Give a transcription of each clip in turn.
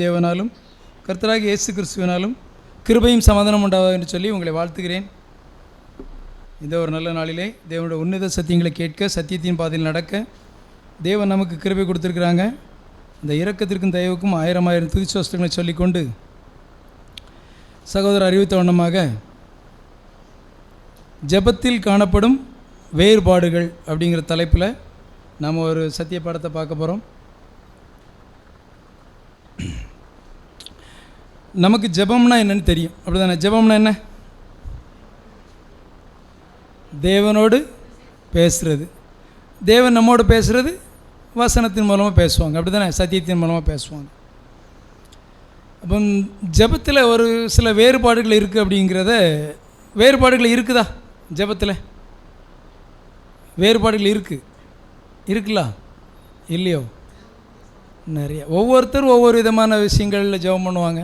தேவனாலும் கர்த்தராகிய இயேசு கிறிஸ்துவினாலும் கிருபையும் சமாதானம் உண்டாவதாக என்று சொல்லி உங்களை வாழ்த்துகிறேன். இந்த ஒரு நல்ல நாளிலே தேவனுடைய உன்னத சத்தியங்களை கேட்க, சத்தியத்தின் பாதையில் நடக்க தேவன் நமக்கு கிருபை கொடுத்துருக்குறாங்க. இந்த இரக்கத்திற்கும் தயவுக்கும் ஆயிரம் ஆயிரம் துதிச்சோஸ்தங்களை சொல்லிக்கொண்டு சகோதரர் அறிவித்த வண்ணமாக ஜெபத்தில் காணப்படும் வேறுபாடுகள் அப்படிங்கிற தலைப்பில் நாம் ஒரு சத்திய பாடத்தை பார்க்க போகிறோம். நமக்கு ஜெபம்னா என்னன்னு தெரியும், அப்படி தானே? ஜெபம்னா என்ன? தேவனோடு பேசுகிறது. தேவன் நம்மோடு பேசுகிறது வசனத்தின் மூலமாக பேசுவாங்க, அப்படி தானே? சத்தியத்தின் மூலமாக பேசுவாங்க. அப்போ ஜெபத்தில் ஒரு சில வேறுபாடுகள் இருக்குது. அப்படிங்கிறத வேறுபாடுகள் இருக்குதா? ஜெபத்தில் வேறுபாடுகள் இருக்குல்ல? இல்லையோ? நிறைய. ஒவ்வொருத்தரும் ஒவ்வொரு விதமான விஷயங்களில் ஜெபம் பண்ணுவாங்க.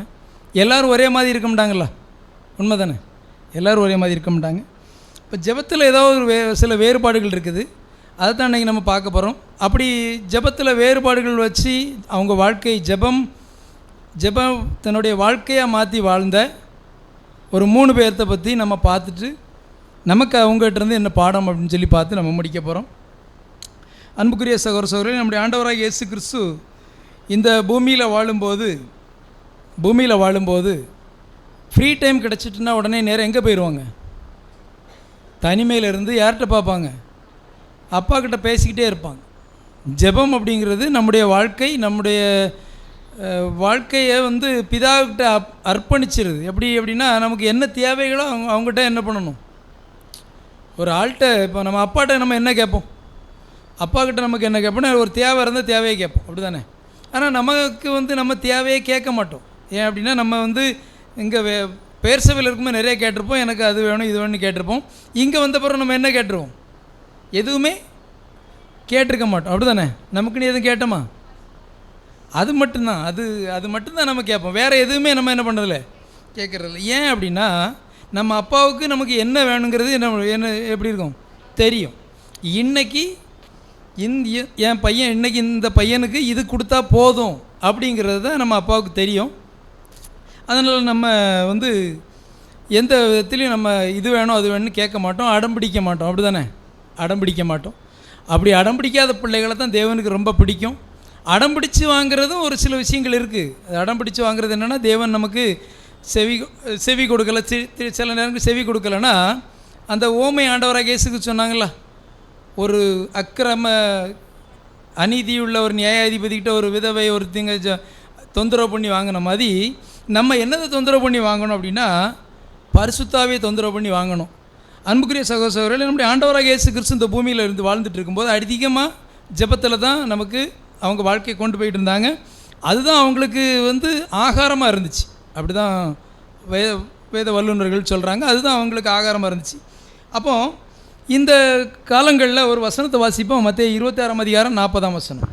எல்லோரும் ஒரே மாதிரி இருக்க மாட்டாங்களா? உண்மை தானே? எல்லோரும் ஒரே மாதிரி இருக்க மாட்டாங்க. இப்போ ஜெபத்தில் ஏதாவது ஒரு சில வேறுபாடுகள் இருக்குது. அதை தான் இன்றைக்கி நம்ம பார்க்க போகிறோம். அப்படி ஜெபத்தில் வேறுபாடுகள் வச்சு அவங்க வாழ்க்கை ஜெபம் தன்னுடைய வாழ்க்கையாக மாற்றி வாழ்ந்த ஒரு 3 பேர்த்தை பற்றி நம்ம பார்த்துட்டு நமக்கு அவங்ககிட்டருந்து என்ன பாடம் அப்படின்னு சொல்லி பார்த்து நம்ம முடிக்க போகிறோம். அன்புக்குரிய சகோதர சகோதரர்களே, நம்முடைய ஆண்டவராக இயேசு கிறிஸ்து இந்த பூமியில் வாழும்போது ஃப்ரீ டைம் கிடச்சிட்டுனா உடனே நேரம் எங்கே போயிடுவாங்க? தனிமையில் இருந்து யார்கிட்ட பார்ப்பாங்க? அப்பா கிட்ட பேசிக்கிட்டே இருப்பாங்க. ஜெபம் அப்படிங்கிறது நம்முடைய வாழ்க்கையை பிதாக்கிட்ட அர்ப்பணிச்சிருது. எப்படின்னா நமக்கு என்ன தேவைகளோ அவங்ககிட்ட என்ன பண்ணணும்? ஒரு ஆள்கிட்ட இப்போ நம்ம அப்பாட்ட நம்ம என்ன கேட்போம்? அப்பாக்கிட்ட நமக்கு என்ன கேட்போம்னா ஒரு தேவை இருந்தால் தேவையை கேட்போம், அப்படி தானே? ஆனால் நமக்கு நம்ம தேவையை கேட்க மாட்டோம். ஏன் அப்படின்னா நம்ம இங்கே பேர் சபையில் இருக்கும்போது நிறைய கேட்டிருப்போம், எனக்கு அது வேணும் இது வேணும்னு கேட்டிருப்போம். இங்கே வந்த பிறகு நம்ம என்ன கேட்டுருவோம்? எதுவுமே கேட்டிருக்க மாட்டோம், அப்படி தானே? நமக்குன்னு எதுவும் கேட்டோமா? அது மட்டும்தான் நம்ம கேட்போம். வேறு எதுவுமே நம்ம என்ன பண்ணுறதில்ல, கேட்குறதில்ல. ஏன் அப்படின்னா நம்ம அப்பாவுக்கு நமக்கு என்ன வேணுங்கிறது என்ன எப்படி இருக்கும் தெரியும். இன்றைக்கி என் பையன் இன்றைக்கி இந்த பையனுக்கு இது கொடுத்தா போதும் அப்படிங்கிறது தான் நம்ம அப்பாவுக்கு தெரியும். அதனால் நம்ம எந்த விதத்துலையும் நம்ம இது வேணும் அது வேணும்னு கேட்க மாட்டோம், அடம்பிடிக்க மாட்டோம், அப்படி தானே? அடம்பிடிக்க மாட்டோம். அப்படி அடம்பிடிக்காத பிள்ளைகளை தான் தேவனுக்கு ரொம்ப பிடிக்கும். அடம்பிடிச்சு வாங்குறதும் ஒரு சில விஷயங்கள் இருக்குது. அது அடம்பிடிச்சு வாங்குறது என்னென்னா, தேவன் நமக்கு செவி கொடுக்கல, சில நேரங்கள் செவி கொடுக்கலன்னா அந்த ஓமை ஆண்டவராக இயேசுக்கு சொன்னாங்களா, ஒரு அக்கிரம அநீதியுள்ள ஒரு நியாயாதிபதிக்கிட்ட ஒரு விதவை ஒருத்தங்க தொந்தரவு பண்ணி வாங்கின மாதிரி நம்ம என்னதை தொந்தரவு பண்ணி வாங்கணும் அப்படின்னா பரிசுத்தாவே தொந்தரவு பண்ணி வாங்கணும். அன்புக்குரிய சகோதர சகோதரர்களே, நம்முடைய ஆண்டவராக இயேசு கிறிஸ்து இந்த பூமியில் இருந்து வாழ்ந்துட்டு இருக்கும்போது அதிகமாக ஜெபத்தில் தான் நமக்கு அவங்க வாழ்க்கையை கொண்டு போயிட்டு இருந்தாங்க. அதுதான் அவங்களுக்கு ஆகாரமாக இருந்துச்சு, அப்படி தான் வேத வல்லுநர்கள் சொல்கிறாங்க. அதுதான் அவங்களுக்கு ஆகாரமாக இருந்துச்சு. அப்போது இந்த காலங்களில் ஒரு வசனத்தை வாசிப்போம். மத்தேயு 26ஆம் அதிகாரம் 40ஆம் வசனம்.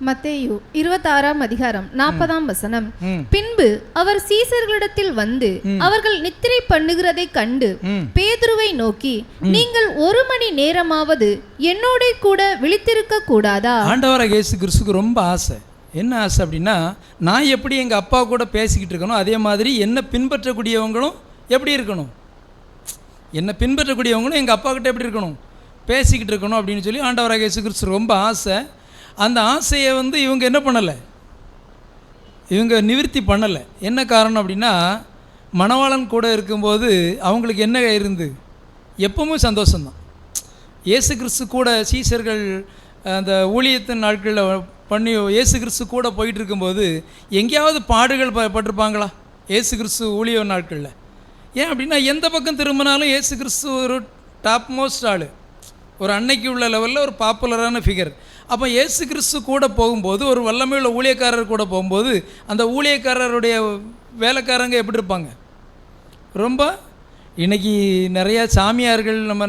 மத்தேயு 26ஆம் அதிகாரம் 40ஆம் வசனம். பின்பு அவர் சீசர்களிடத்தில் வந்து அவர்கள் நித்திரை பண்ணுகிறதை கண்டு பேதுருவை நோக்கி, நீங்கள் 1 மணி நேரமாவது என்னோட கூட விழித்திருக்க கூடாதா? ஆண்டவராக இயேசு கிறிஸ்துவுக்கு ரொம்ப ஆசை. என்ன ஆசை அப்படின்னா, நான் எப்படி எங்கள் அப்பா கூட பேசிக்கிட்டு இருக்கணும், அதே மாதிரி என்னை பின்பற்றக்கூடியவங்களும் எப்படி இருக்கணும்? என்னை பின்பற்றக்கூடியவங்களும் எங்கள் அப்பா கிட்ட எப்படி இருக்கணும்? பேசிக்கிட்டு இருக்கணும் அப்படின்னு சொல்லி ஆண்டவராக இயேசு கிறிஸ்து ரொம்ப ஆசை. அந்த ஆசையை இவங்க என்ன பண்ணலை, இவங்க நிவர்த்தி பண்ணலை. என்ன காரணம் அப்படின்னா, மணவாளன் கூட இருக்கும்போது அவங்களுக்கு என்ன இருந்து எப்பவும் சந்தோஷம்தான். இயேசு கிறிஸ்து கூட சீசர்கள் அந்த ஊழியத்தின் நாட்களில் பண்ணி இயேசு கிறிஸ்து கூட போயிட்டு இருக்கும்போது எங்கேயாவது பாடுகள் பட்டிருப்பாங்களா? இயேசு கிறிஸ்து ஊழிய நாட்களில். ஏன் அப்படின்னா எந்த பக்கம் திரும்பினாலும் இயேசு கிறிஸ்து ஒரு டாப் மோஸ்ட் ஆள், ஒரு அன்னைக்கு உள்ள லெவலில் ஒரு பாப்புலரான ஃபிகர். அப்போ இயேசு கிறிஸ்து கூட போகும்போது, ஒரு வல்லமையுள்ள ஊழியக்காரர் கூட போகும்போது அந்த ஊழியக்காரருடைய வேலைக்காரங்க எப்படி இருப்பாங்க? ரொம்ப இன்றைக்கி நிறையா சாமியார்கள் நம்ம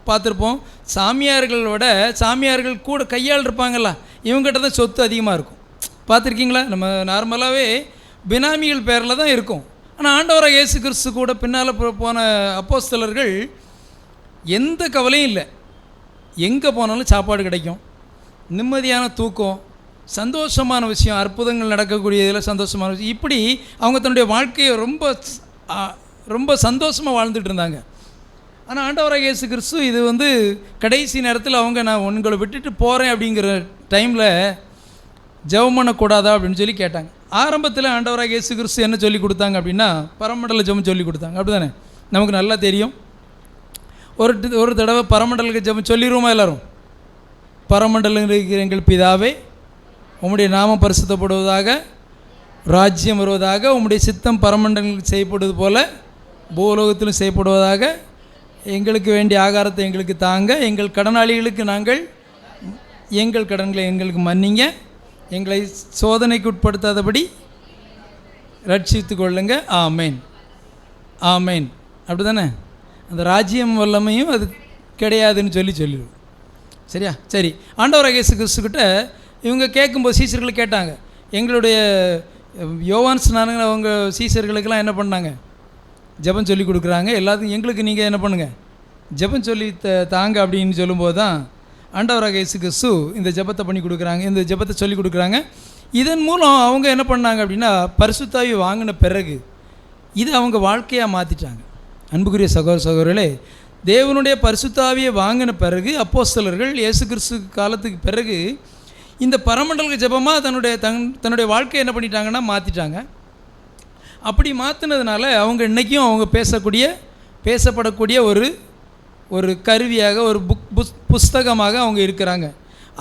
பார்த்துருப்போம். சாமியார்கள் கூட கையாள் இருப்பாங்களா, இவங்ககிட்ட தான் சொத்து அதிகமாக இருக்கும். பார்த்துருக்கீங்களா? நம்ம நார்மலாகவே பினாமிகள் பேரில் தான் இருக்கும். ஆனால் ஆண்டவராக இயேசு கிறிஸ்து கூட பின்னால் போன அப்போஸ்தலர்கள் எந்த கவலையும் இல்லை, எங்கே போனாலும் சாப்பாடு கிடைக்கும், நிம்மதியான தூக்கம், சந்தோஷமான விஷயம், அற்புதங்கள் நடக்கக்கூடியதில் சந்தோஷமான விஷயம். இப்படி அவங்க தன்னுடைய வாழ்க்கையை ரொம்ப சந்தோஷமாக வாழ்ந்துட்டு இருந்தாங்க. ஆனால் ஆண்டவராகிய இயேசு கிறிஸ்து இது வந்து கடைசி நேரத்தில் அவங்க நான் உங்களை விட்டுட்டு போகிறேன் அப்படிங்கிற டைமில் ஜெபம் பண்ணக்கூடாதா அப்படின்னு சொல்லி கேட்டாங்க. ஆரம்பத்தில் ஆண்டவராகிய இயேசு கிறிஸ்து என்ன சொல்லி கொடுத்தாங்க அப்படின்னா பரமண்டல ஜெபம் சொல்லி கொடுத்தாங்க. அப்படி தானே? நமக்கு நல்லா தெரியும். ஒரு தடவை பரமண்டலுக்கு ஜெபம் சொல்லிடுவோமா எல்லோரும்? பரமண்டலம் இருக்கிற எங்கள் பிதாவே, உம்முடைய நாமம் பரிசுத்தப்படுவதாக, ராஜ்யம் வருவதாக, உம்முடைய சித்தம் பரமண்டலங்களுக்கு செய்யப்படுவது போல பூலோகத்திலும் செய்யப்படுவதாக, எங்களுக்கு வேண்டிய ஆகாரத்தை எங்களுக்கு தாங்க, எங்கள் கடனாளிகளுக்கு நாங்கள் எங்கள் கடன்களை எங்களுக்கு மன்னிங்க, எங்களை சோதனைக்கு உட்படுத்தாதபடி ரட்சித்து கொள்ளுங்க, ஆமேன் ஆமேன். அப்படி தானே? அந்த ராஜ்யம் வல்லமையும் அது கிடையாதுன்னு சொல்லிடுவோம். சரியா? சரி. ஆண்டவராகிய இயேசு கிறிஸ்துக்கிட்ட இவங்க கேட்கும்போது சீசர்கள் கேட்டாங்க. எங்களுடைய யோவான் ஸ்நானங்கள் அவங்க சீசர்களுக்கெல்லாம் என்ன பண்ணாங்க? ஜெபம் சொல்லி கொடுக்குறாங்க. எல்லாத்துக்கும் எங்களுக்கு நீங்கள் என்ன பண்ணுங்கள்? ஜெபம் சொல்லி தாங்க அப்படின்னு சொல்லும்போது தான் ஆண்டவராகிய இயேசு கிறிஸ்து இந்த ஜெபத்தை பண்ணி கொடுக்குறாங்க, இந்த ஜெபத்தை சொல்லி கொடுக்குறாங்க. இதன் மூலம் அவங்க என்ன பண்ணாங்க அப்படின்னா பரிசுத்தாவி வாங்கின பிறகு இது அவங்க வாழ்க்கையாக மாற்றிட்டாங்க. அன்புக்குரிய சகோதரர்களே, தேவனுடைய பரிசுத்தாவியை வாங்கின பிறகு அப்போஸ்தலர்கள் இயேசு கிறிஸ்து காலத்துக்கு பிறகு இந்த பரமண்டல ஜெபமாக தன்னுடைய வாழ்க்கையை என்ன பண்ணிட்டாங்கன்னா மாற்றிட்டாங்க. அப்படி மாற்றினதுனால அவங்க இன்றைக்கும் அவங்க பேசப்படக்கூடிய ஒரு கருவியாக, ஒரு புஸ்தகமாக அவங்க இருக்கிறாங்க.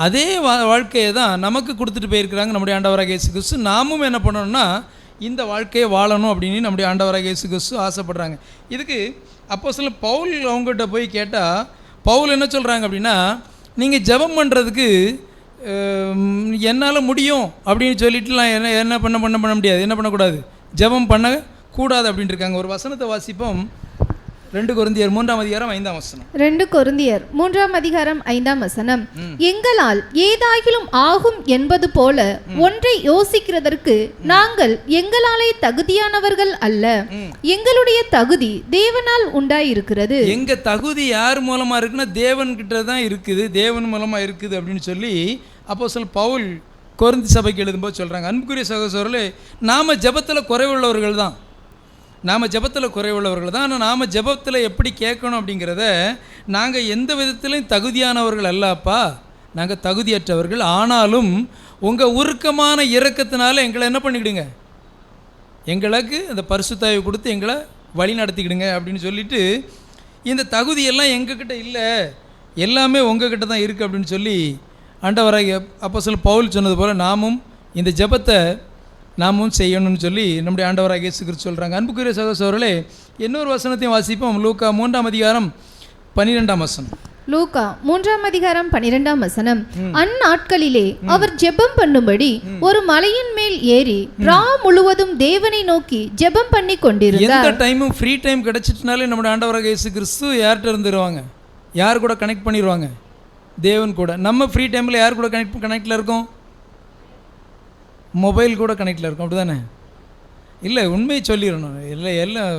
அதே வாழ்க்கையை தான் நமக்கு கொடுத்துட்டு போயிருக்கிறாங்க நம்முடைய ஆண்டவராகிய இயேசு கிறிஸ்து. நாமும் என்ன பண்ணணும்னா இந்த வாழ்க்கையை வாழணும் அப்படின்னு நம்முடைய ஆண்டவராகிய இயேசு கிறிஸ்து ஆசைப்படுறாங்க. இதுக்கு அப்போஸ்தலர் பவுல் அவங்ககிட்ட போய் கேட்டால் பவுல் என்ன சொல்கிறாங்க அப்படின்னா, நீங்கள் ஜெபம் பண்ணுறதுக்கு என்னால் முடியும் அப்படின்னு சொல்லிட்டுலாம் என்ன பண்ண முடியாது, என்ன பண்ணக்கூடாது, ஜெபம் பண்ணக்கூடாது அப்படின்ட்டு இருக்காங்க. ஒரு வசனத்தை வாசிப்போம். 2 கொரிந்தியர் 3ஆம் அதிகாரம் 5ஆம் வசனம். 2 கொரிந்தியர் 3ஆம் அதிகாரம் 5ஆம் வசனம். எங்களால் ஏதாகிலும் ஆகும் என்பது போல ஒன்றை யோசிக்கிறதற்கு நாங்கள் எங்களாலே தகுதியானவர்கள் அல்ல, எங்களுடைய தகுதி தேவனால் உண்டாயிருக்கிறது. எங்க தகுதி யார் மூலமா இருக்குன்னா தேவன் கிட்ட தான் இருக்குது, தேவன் மூலமா இருக்குது அப்படின்னு சொல்லி அப்போஸ்தலர் பவுல் கொரிந்தி சபைக்கு எழுதும்போது சொல்றாங்க. அன்புக்குரிய சகோதரர்களே, நாம ஜெபத்தில் குறைவுள்ளவர்கள் தான், ஆனால் நாம் ஜெபத்தில் எப்படி கேட்கணும் அப்படிங்கிறத நாங்கள் எந்த விதத்திலையும் தகுதியானவர்கள் அல்லப்பா, நாங்கள் தகுதியற்றவர்கள். ஆனாலும் உங்கள் உருக்கமான இரக்கத்தினால எங்களை என்ன பண்ணிக்கிடுங்க, எங்களுக்கு அந்த பரிசுத்தாவை கொடுத்து எங்களை வழி நடத்திக்கிடுங்க அப்படின்னு சொல்லிட்டு, இந்த தகுதியெல்லாம் எங்ககிட்ட இல்லை, எல்லாமே உங்ககிட்ட தான் இருக்குது அப்படின்னு சொல்லி ஆண்டவராகிய அப்போஸ்தலர் பவுல் சொன்னது போல் நாமும் இந்த ஜெபத்தை நாமும் செய்யணும்னு சொல்லி நம்முடைய ஆண்டவராகிய இயேசு கிறிஸ்து சொல்கிறாங்க. அன்புக்குரிய சகோதரர்களே, இன்னொரு வசனத்தையும் வாசிப்போம். லூக்கா 3ஆம் அதிகாரம் 12ஆம் வசனம். லூக்கா 3ஆம் அதிகாரம் 12ஆம் வசனம். அந்நாட்களிலே அவர் ஜெபம் பண்ணும்படி ஒரு மலையின் மேல் ஏறி ரா முழுவதும் தேவனை நோக்கி ஜெபம் பண்ணி கொண்டிருந்தார். எந்த டைமும் ஃப்ரீ டைம் கிடைச்சிட்டுனாலே நம்முடைய ஆண்டவராகிய இயேசு கிறிஸ்து யார்கிட்ட இருந்துருவாங்க, யார் கூட கனெக்ட் பண்ணிடுவாங்க, தேவன் கூட. நம்ம ஃப்ரீ டைமில் யார் கூட கனெக்டில் இருக்கோம்? மொபைல் கூட கனெக்டில் இருக்கும். அப்படி தானே? இல்லை, உண்மையை சொல்லிடணும். எல்லாம்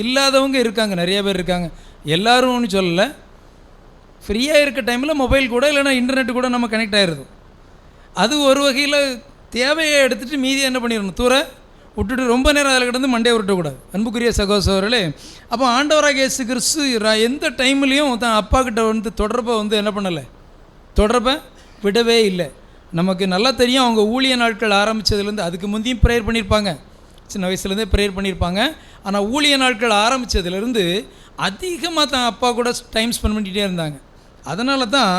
இல்லாதவங்க இருக்காங்க, நிறைய பேர் இருக்காங்க, எல்லோரும் ஒன்று சொல்லலை. ஃப்ரீயாக இருக்க டைமில் மொபைல் கூட இல்லைனா இன்டர்நெட்டு கூட நம்ம கனெக்ட் ஆகிடுது. அது ஒரு வகையில் தேவையை எடுத்துகிட்டு மீதி என்ன பண்ணிடணும், தூர விட்டுட்டு ரொம்ப நேரம் அதில் கிடந்து மண்டையை விட்டக்கூடாது. அன்புக்குரிய சகோதரர்களே, அப்போ ஆண்டவராகிய இயேசு கிறிஸ்து எந்த டைம்லேயும் தான் அப்பா கிட்ட தொடர்பை என்ன பண்ணலை, தொடர்பை விடவே இல்லை. நமக்கு நல்லா தெரியும், அவங்க ஊழிய நாட்கள் ஆரம்பித்ததுலேருந்து, அதுக்கு முந்தையும் ப்ரேயர் பண்ணியிருப்பாங்க, சின்ன வயசுலேருந்தே ப்ரேயர் பண்ணியிருப்பாங்க. ஆனால் ஊழிய நாட்கள் ஆரம்பித்ததுலேருந்து அதிகமாக தான் அப்பா கூட டைம் ஸ்பெண்ட் பண்ணிகிட்டே இருந்தாங்க. அதனால தான்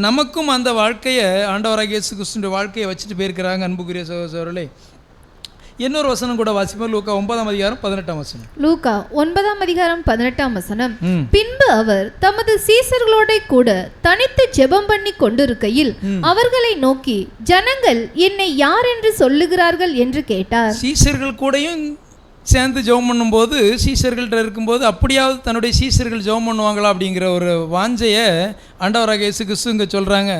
நமக்கும் அந்த வாழ்க்கையை ஆண்டவராகிய இயேசு கிறிஸ்துவின் வாழ்க்கையை வச்சுட்டு போயிருக்கிறாங்க. அன்புக்குரிய சகோதரர்களே, இன்னொரு வசனம் கூட வாசிப்போம். லூக்கா 9ஆம் அதிகாரம் 18ஆம் வசனம். லூக்கா 9ஆம் அதிகாரம் 18ஆம் வசனம். பின்பு அவர் தமது சீசர்களோட கூட தனித்து ஜெபம் பண்ணி கொண்டிருக்கையில் அவர்களை நோக்கி, ஜனங்கள் என்னை யார் என்று சொல்லுகிறார்கள் என்று கேட்டார். சீசர்கள் கூடயும் சேர்ந்து ஜெபம் பண்ணும்போது, சீசர்கள்ட்ட இருக்கும்போது அப்படியாவது தன்னுடைய சீசர்கள் ஜெபம் பண்ணுவாங்களா அப்படிங்கிற ஒரு வாஞ்சையை ஆண்டவராகிய இயேசு கிறிஸ்து இங்கே சொல்கிறாங்க.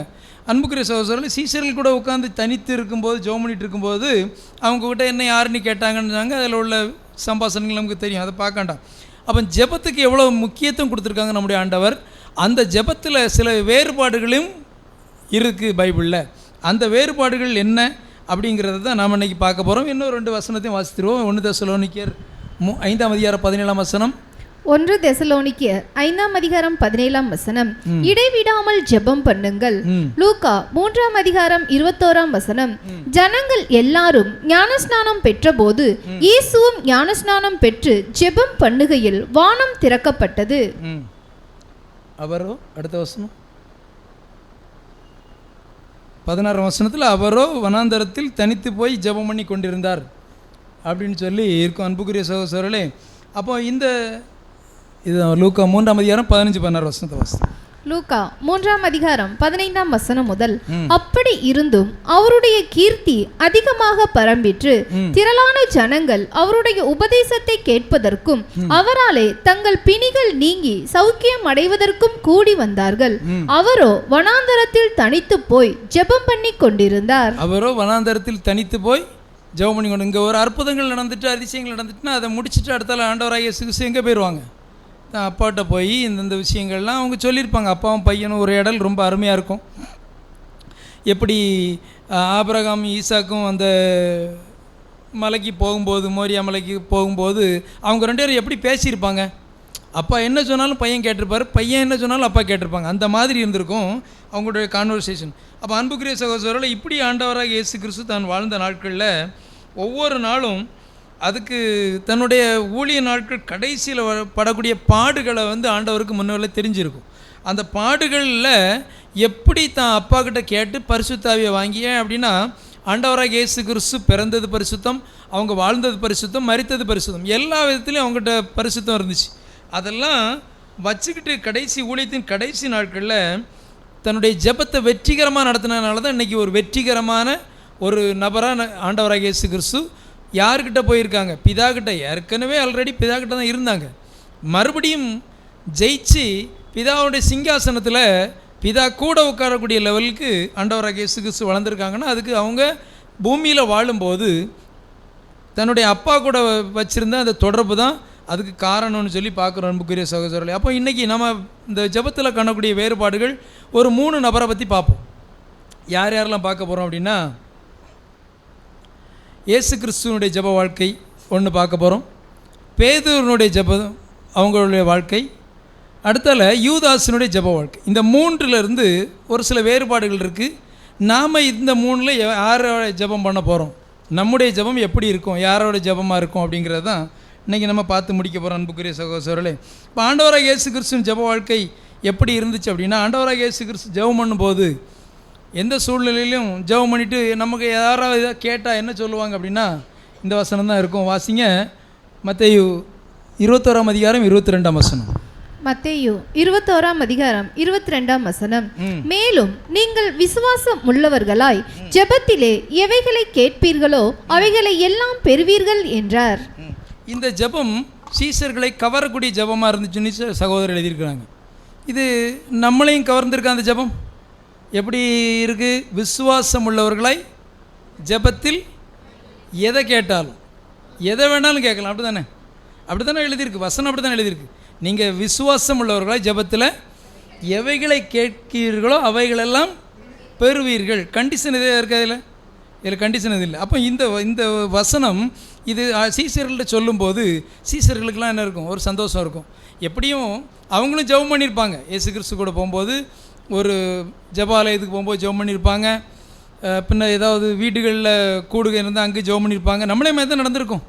அன்புக்குரிய சகோதரர்கள், சீசர்கள் கூட உட்காந்து தனித்து இருக்கும்போது, ஜெபம் பண்ணிட்டு இருக்கும்போது அவங்கக்கிட்ட என்ன யாருன்னு கேட்டாங்கன்னு அதில் உள்ள சம்பாஷணைகள் நமக்கு தெரியும், அதை பார்க்கண்டாம். அப்போ ஜெபத்துக்கு எவ்வளோ முக்கியத்துவம் கொடுத்துருக்காங்க நம்முடைய ஆண்டவர். அந்த ஜெபத்தில் சில வேறுபாடுகளும் இருக்குது பைபிளில். அந்த வேறுபாடுகள் என்ன அப்படிங்கிறத தான் நாம் இன்றைக்கி பார்க்க போகிறோம். இன்னும் 2 வசனத்தையும் வாசித்துருவோம். 1 தெசலோனிக்கேயர் 5ஆம் அதிகாரம் 17ஆம் வசனம். 1 தெசலோனிக்கேயர் 5ஆம் அதிகாரம் 17ஆம் வசனம். இடைவிடாமல் ஜெபம் பண்ணுங்கள். லூக்கா 3ஆம் அதிகாரம் 21ஆம் வசனம். ஜனங்கள் எல்லாரும் ஞானஸ்நானம் பெற்றபோது இயேசுவும் ஞானஸ்நானம் பெற்று ஜெபம் பண்ணுகையில் வானம் திறக்கப்பட்டது. அவரோ அடுத்த வசனம் 16ஆம் வசனத்தில் அவரோ வனாந்தரத்தில் தனித்து போய் ஜெபம் பண்ணி கொண்டிருந்தார் அப்படின்னு சொல்லி இருக்கும். அன்புக்குரிய சகோதரர்களே, அப்போ இது லூக்கா 3ஆம் அதிகாரம் 15-16 வசனத்தை வாசித்தோம். லூக்கா 3ஆம் அதிகாரம் 15ஆம் வசனம் முதல். அப்படி இருந்தும் அவருடைய கீர்த்தி அதிகமாக பரம்பிற்று. திரளான ஜனங்கள் அவருடைய உபதேசத்தை கேட்பதற்கும் அவராலே தங்கள் பிணிகள் நீங்கி சௌக்கியம் அடைவதற்கும் கூடி வந்தார்கள். அவரோ வனாந்தரத்தில் தனித்து போய் ஜெபம் பண்ணி கொண்டிருந்தார். இங்கே ஒரு அற்புதங்கள் நடந்துட்டு அதிசயங்கள் நடந்துட்டுன்னா அதை முடிச்சுட்டு அடுத்தால ஆண்டவராகிய இயேசு கிறிஸ்து எங்கே போயிடுவாங்க? அப்பாட்ட போய் இந்த விஷயங்கள்லாம் அவங்க சொல்லியிருப்பாங்க. அப்பாவும் பையனும் ஒரு இடல் ரொம்ப அருமையாக இருக்கும். எப்படி ஆபிரகாம் ஈசாக்கும் அந்த மலைக்கு போகும்போது, மோரியா மலைக்கு போகும்போது அவங்க 2 பேரும் எப்படி பேசியிருப்பாங்க? அப்பா என்ன சொன்னாலும் பையன் கேட்டிருப்பார், பையன் என்ன சொன்னாலும் அப்பா கேட்டிருப்பாங்க. அந்த மாதிரி இருந்திருக்கும் அவங்களுடைய கான்வர்சேஷன். அப்போ அன்புக்குரிய சகோதரர்கள், இப்படி ஆண்டவராக இயேசு கிறிஸ்து தான் வாழ்ந்த நாட்களில் ஒவ்வொரு நாளும் அதுக்கு தன்னுடைய ஊழிய நாட்கள் கடைசியில் படக்கூடிய பாடுகளை ஆண்டவருக்கு முன்னால தெரிஞ்சிருக்கும். அந்த பாடுகளில் எப்படி தான் அப்பா கிட்ட கேட்டு பரிசுத்தாவியை வாங்கிய அப்படின்னா, ஆண்டவராக இயேசு கிறிஸ்து பிறந்தது பரிசுத்தம், அவங்க வாழ்ந்தது பரிசுத்தம், மரித்தது பரிசுத்தம், எல்லா விதத்துலேயும் அவங்ககிட்ட பரிசுத்தம் இருந்துச்சு. அதெல்லாம் வச்சுக்கிட்டு கடைசி ஊழியத்தின் கடைசி நாட்களில் தன்னுடைய ஜெபத்தை வெற்றிகரமாக நடத்தினதுனால தான் இன்றைக்கி ஒரு வெற்றிகரமான ஒரு நபராக ஆண்டவராக இயேசு கிறிஸ்து யார்கிட்ட போயிருக்காங்க? பிதாக்கிட்ட. ஏற்கனவே ஆல்ரெடி பிதாக்கிட்ட தான் இருந்தாங்க. மறுபடியும் ஜெயிச்சு பிதாவுடைய சிங்காசனத்தில் பிதா கூட உட்காரக்கூடிய லெவலுக்கு ஆண்டவராக இயேசு கிறிஸ்து வளர்ந்துருக்காங்கன்னா அதுக்கு அவங்க பூமியில் வாழும்போது தன்னுடைய அப்பா கூட வச்சுருந்த அந்த தொடர்பு தான் அதுக்கு காரணம்னு சொல்லி பார்க்குறோம். அன்புக்குரிய சகோதரர்களே, அப்போ இன்றைக்கி நம்ம இந்த ஜெபத்தில் காணக்கூடிய வேறுபாடுகள் ஒரு 3 நபரை பற்றி பார்ப்போம். யார் யாரெல்லாம் பார்க்க போகிறோம் அப்படின்னா, இயேசு கிறிஸ்துவனுடைய ஜெப வாழ்க்கை ஒன்று பார்க்க போகிறோம். பேதுருனுடைய ஜெபம் அவங்களுடைய வாழ்க்கை, அடுத்தால யூதாசனுடைய ஜெப வாழ்க்கை. இந்த 3லேருந்து ஒரு சில வேறுபாடுகள் இருக்குது. நாம் இந்த 3ல் யாரோட ஜெபம் பண்ண போகிறோம், நம்முடைய ஜெபம் எப்படி இருக்கும், யாரோட ஜெபமாக இருக்கும் அப்படிங்கிறது தான் இன்றைக்கி நம்ம பார்த்து முடிக்க போகிறோம். அன்புக்குரிய சகோதரர்களே, இப்போ ஆண்டவராக இயேசு கிறிஸ்துவின் ஜெப வாழ்க்கை எப்படி இருந்துச்சு அப்படின்னா, ஆண்டவராக இயேசு கிறிஸ்து ஜெபம் பண்ணும்போது எந்த சூழ்நிலையிலும் ஜெபம் பண்ணிவிட்டு நமக்கு யாராவது இதாக கேட்டால் என்ன சொல்லுவாங்க அப்படின்னா இந்த வசனம் தான் இருக்கும். வாசிங்க, மத்தேயு 21ஆம் அதிகாரம் 22ஆம் வசனம். மத்தேயு 21ஆம் அதிகாரம் 22ஆம் வசனம். மேலும் நீங்கள் விசுவாசம் உள்ளவர்களாய் ஜெபத்திலே எவைகளை கேட்பீர்களோ அவைகளை எல்லாம் பெறுவீர்கள் என்றார். இந்த ஜெபம் சீசர்களை கவரக்கூடிய ஜெபமாக இருந்துச்சுன்னு சகோதரர் எழுதியிருக்கிறாங்க. இது நம்மளையும் கவர்ந்திருக்க அந்த ஜெபம் எப்படி இருக்குது? விசுவாசம் உள்ளவர்களாய் ஜெபத்தில் எதை கேட்டாலும் எதை வேணாலும் கேட்கலாம். அப்படி தானே எழுதியிருக்கு வசனம், அப்படி தானே எழுதியிருக்கு. நீங்கள் விசுவாசம் உள்ளவர்களாய் ஜெபத்தில் எவைகளை கேட்கிறீர்களோ அவைகளெல்லாம் பெறுவீர்கள். கண்டிஷன் இதே இருக்காது, இதில் கண்டிஷன் இது இல்லை. அப்போ இந்த வசனம் இது சீசர்கள்ட்ட சொல்லும்போது சீசர்களுக்கெல்லாம் என்ன இருக்கும்? ஒரு சந்தோஷம் இருக்கும். எப்படியும் அவங்களும் ஜெபம் பண்ணியிருப்பாங்க. இயேசு கிறிஸ்து கூட போகும்போது ஒரு ஜெபாலயத்துக்கு போகும்போது ஜெபம் பண்ணியிருப்பாங்க. பின்ன ஏதாவது வீடுகளில் கூடுகை இருந்தால் அங்கே ஜெபம் பண்ணியிருப்பாங்க. நம்மளே மாதிரி தான் நடந்திருக்கும்.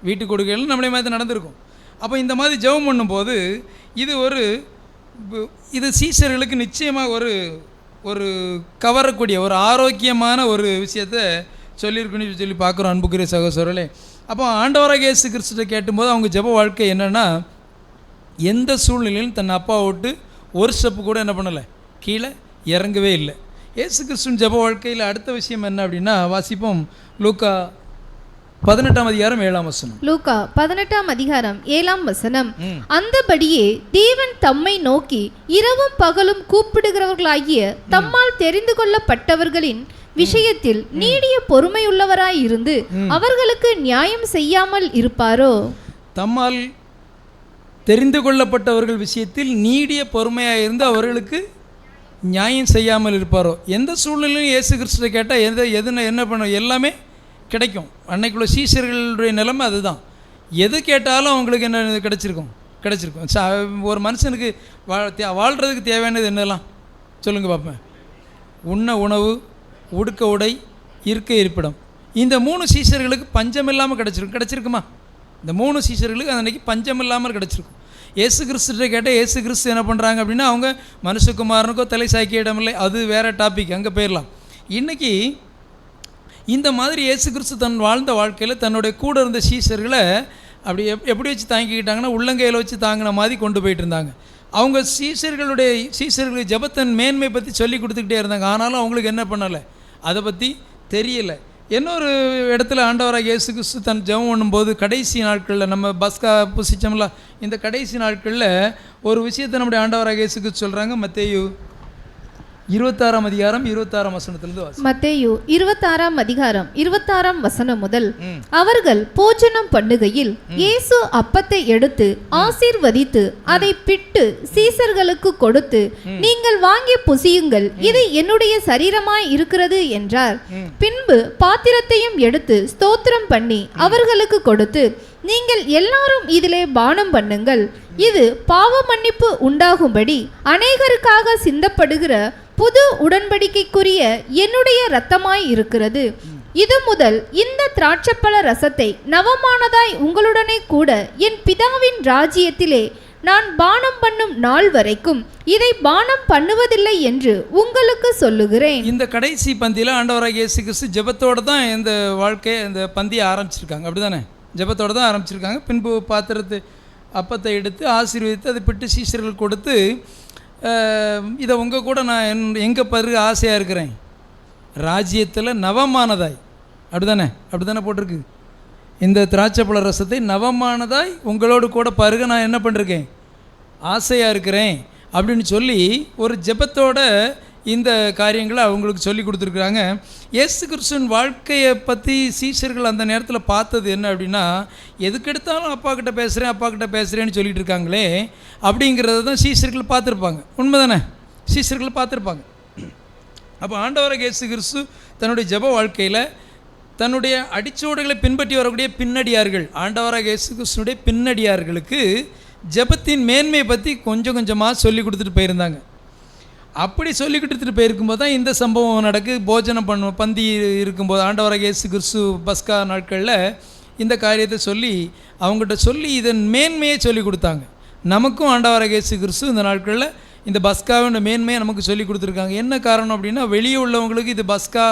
வீட்டு கூடுகைகள் நம்மளே மாதிரி தான் நடந்திருக்கும். அப்போ இந்த மாதிரி ஜெபம் பண்ணும்போது இது சீசர்களுக்கு நிச்சயமாக ஒரு கவரக்கூடிய ஒரு ஆரோக்கியமான ஒரு விஷயத்தை சொல்லியிருக்குன்னு சொல்லி பார்க்குறோம். அன்புக்குரிய சகோதரர்களே, அப்போ ஆண்டவராக இயேசு கிறிஸ்துவை கேட்டும்போது அவங்க ஜெப வாழ்க்கை என்னென்னா, எந்த சூழ்நிலையிலும் தன் அப்பா விட்டு ஒரு ஸ்டெப்பு கூட என்ன பண்ணலை, கீழே இறங்கவே இல்லை. இயேசு கிறிஸ்துவின் ஜெப வாழ்க்கையில் அடுத்த விஷயம் என்ன அப்படின்னா, வாசிப்போம். லூக்கா 18ஆம் அதிகாரம் 7ஆம் வசனம். லூக்கா 18ஆம் அதிகாரம் 7ஆம் வசனம். அந்தபடியே தேவன் தம்மை நோக்கி இரவும் பகலும் கூப்பிடுகிறவர்களாகிய தம்மால் தெரிந்து கொள்ளப்பட்டவர்களின் விஷயத்தில் நீடிய பொறுமையுள்ளவராயிருந்து அவர்களுக்கு நியாயம் செய்யாமல் இருப்பாரோ? தம்மால் தெரிந்து கொள்ளப்பட்டவர்கள் விஷயத்தில் நீடிய பொறுமையாக இருந்து அவர்களுக்கு நியாயம் செய்யாமல் இருப்பாரோ. எந்த சூழ்நிலையும் இயேசு கிறிஸ்துவை கேட்டால் என்ன பண்ண எல்லாமே கிடைக்கும். அன்னைக்குள்ள சீஷர்களுடைய நிலைமை அதுதான். எது கேட்டாலும் அவங்களுக்கு என்ன கிடச்சிருக்கும். ஒரு மனுஷனுக்கு வாழ்கிறதுக்கு தேவையானது என்னெல்லாம் சொல்லுங்கள் பார்ப்பேன். உண்ண உணவு, உடுக்க உடை, இருக்க இருப்பிடம். இந்த 3 சீஷர்களுக்கு பஞ்சம் இல்லாமல் கிடச்சிருக்குமா? இந்த 3 சீஷர்களுக்கு அன்றைக்கி பஞ்சம் இல்லாமல் கிடச்சிருக்கும். இயேசு கிறிஸ்துகிட்ட கேட்டால் இயேசு கிறிஸ்து என்ன பண்ணுறாங்க அப்படின்னா, அவங்க மனுஷகுமாரனுக்கோ தலை சாய்க்க இடமில்லை, அது வேறு டாபிக், அங்கே போயிடலாம். இன்றைக்கி இந்த மாதிரி இயேசு கிறிஸ்து தன் வாழ்ந்த வாழ்க்கையில் தன்னுடைய கூட இருந்த சீஷர்களை அப்படி எப்படி வச்சு தாங்கிக்கிட்டாங்கன்னா, உள்ளங்கையில் வச்சு தாங்கின மாதிரி கொண்டு போயிட்டு இருந்தாங்க. அவங்க சீஷர்களுடைய ஜெபத்தின் மேன்மை பற்றி சொல்லி கொடுத்துக்கிட்டே இருந்தாங்க. ஆனாலும் அவங்களுக்கு என்ன பண்ணலை, அதை பற்றி தெரியல. இன்னொரு இடத்துல ஆண்டவராக இயேசு கிறிஸ்து தன் ஜெபம் பண்ணும்போது கடைசி நாட்களில், நம்ம பஸ்கா புசிச்சோம்ல, இந்த கடைசி நாட்களில் ஒரு விஷயத்தை நம்முடைய ஆண்டவராக இயேசு கிறிஸ்து சொல்கிறாங்க. மத்தேயு 26ஆம் அதிகாரம் 26ஆம் வசனத்திலிருந்து வாசி. மத்தேயு 26ஆம் அதிகாரம் 26ஆம் வசனம் முதல். அவர்கள் போஜனம் பண்ணுகையில் இயேசு அப்பத்தை எடுத்து ஆசீர்வதித்து அதை பிட்டு சீசர்களுக்கு கொடுத்து, நீங்கள் வாங்கி புசியுங்கள், இது என்னுடைய சரீரமாய் இருக்கிறது என்றார். பின்பு பாத்திரத்தையும் எடுத்து ஸ்தோத்திரம் பண்ணி அவர்களுக்கு கொடுத்து, நீங்கள் எல்லாரும் இதிலே பானம் பண்ணுங்கள், இது பாவ மன்னிப்பு உண்டாகும்படி அநேகருக்காக சிந்தப்படுகிற புது உடன்படிக்கைக்குரிய என்னுடைய இரத்தமாய் இருக்கிறது. இது முதல் இந்த திராட்சப்பழ ரசத்தை நவமானதாய் உங்களுடனே கூட என் பிதாவின் ராஜ்யத்திலே நான் பானம் பண்ணும் நாள் வரைக்கும் இதை பானம் பண்ணுவதில்லை என்று உங்களுக்கு சொல்லுகிறேன். இந்த கடைசி பந்தியில் ஆண்டவராகிய இயேசு கிறிஸ்து ஜெபத்தோடு தான் இந்த வாழ்க்கையை, இந்த பந்தியை ஆரம்பிச்சிருக்காங்க. அப்படி தானே? ஜெபத்தோடு தான் ஆரம்பிச்சிருக்காங்க. பின்பு பாத்திரத்தை அப்பத்தை எடுத்து ஆசீர்வதித்து அதை பிட்டு சீஷர்கள் கொடுத்து, இதை உங்கள் கூட நான் எங்கே பருக ஆசையாக இருக்கிறேன், ராஜ்யத்தில் நவமானதாய். அப்படி தானே போட்டிருக்கு. இந்த திராட்சைப்பழ ரசத்தை நவமானதாய் உங்களோடு கூட பருக நான் என்ன பண்ணிருக்கேன், ஆசையாக இருக்கிறேன் அப்படின்னு சொல்லி ஒரு ஜெபத்தோட இந்த காரியங்களை அவங்களுக்கு சொல்லி கொடுத்துருக்குறாங்க. இயேசு கிறிஸ்துவின் வாழ்க்கையை பற்றி சீஷர்கள் அந்த நேரத்தில் பார்த்தது என்ன அப்படின்னா, எதுக்கெடுத்தாலும் அப்பா கிட்ட பேசுகிறேன்னு சொல்லிட்டு இருக்காங்களே அப்படிங்கிறத தான் சீஷர்கள் பார்த்துருப்பாங்க. உண்மை தானே? சீஷர்கள் பார்த்துருப்பாங்க. அப்போ ஆண்டவராகிய இயேசு கிறிஸ்து தன்னுடைய ஜெப வாழ்க்கையில் தன்னுடைய அடிச்சுவடுகளை பின்பற்றி வரக்கூடிய பின்னடியார்கள், ஆண்டவராகிய இயேசு கிறிஸ்துடைய பின்னடியார்களுக்கு ஜெபத்தின் மேன்மையை பற்றி கொஞ்சம் கொஞ்சமாக சொல்லி கொடுத்துட்டு போயிருந்தாங்க. அப்படி சொல்லி கொடுத்துட்டு போயிருக்கும்போது தான் இந்த சம்பவம் நடக்கு. போஜனம் பந்தி இருக்கும்போது ஆண்டவராகிய இயேசு கிறிஸ்து பஸ்கா நாட்களில் இந்த காரியத்தை சொல்லி அவங்ககிட்ட சொல்லி இதன் மேன்மையை சொல்லி கொடுத்தாங்க. நமக்கும் ஆண்டவராகிய இயேசு கிறிஸ்து இந்த நாட்களில் இந்த பஸ்காவோட மேன்மையை நமக்கு சொல்லி கொடுத்துருக்காங்க. என்ன காரணம் அப்படின்னா, வெளியே உள்ளவங்களுக்கு இது பஸ்கா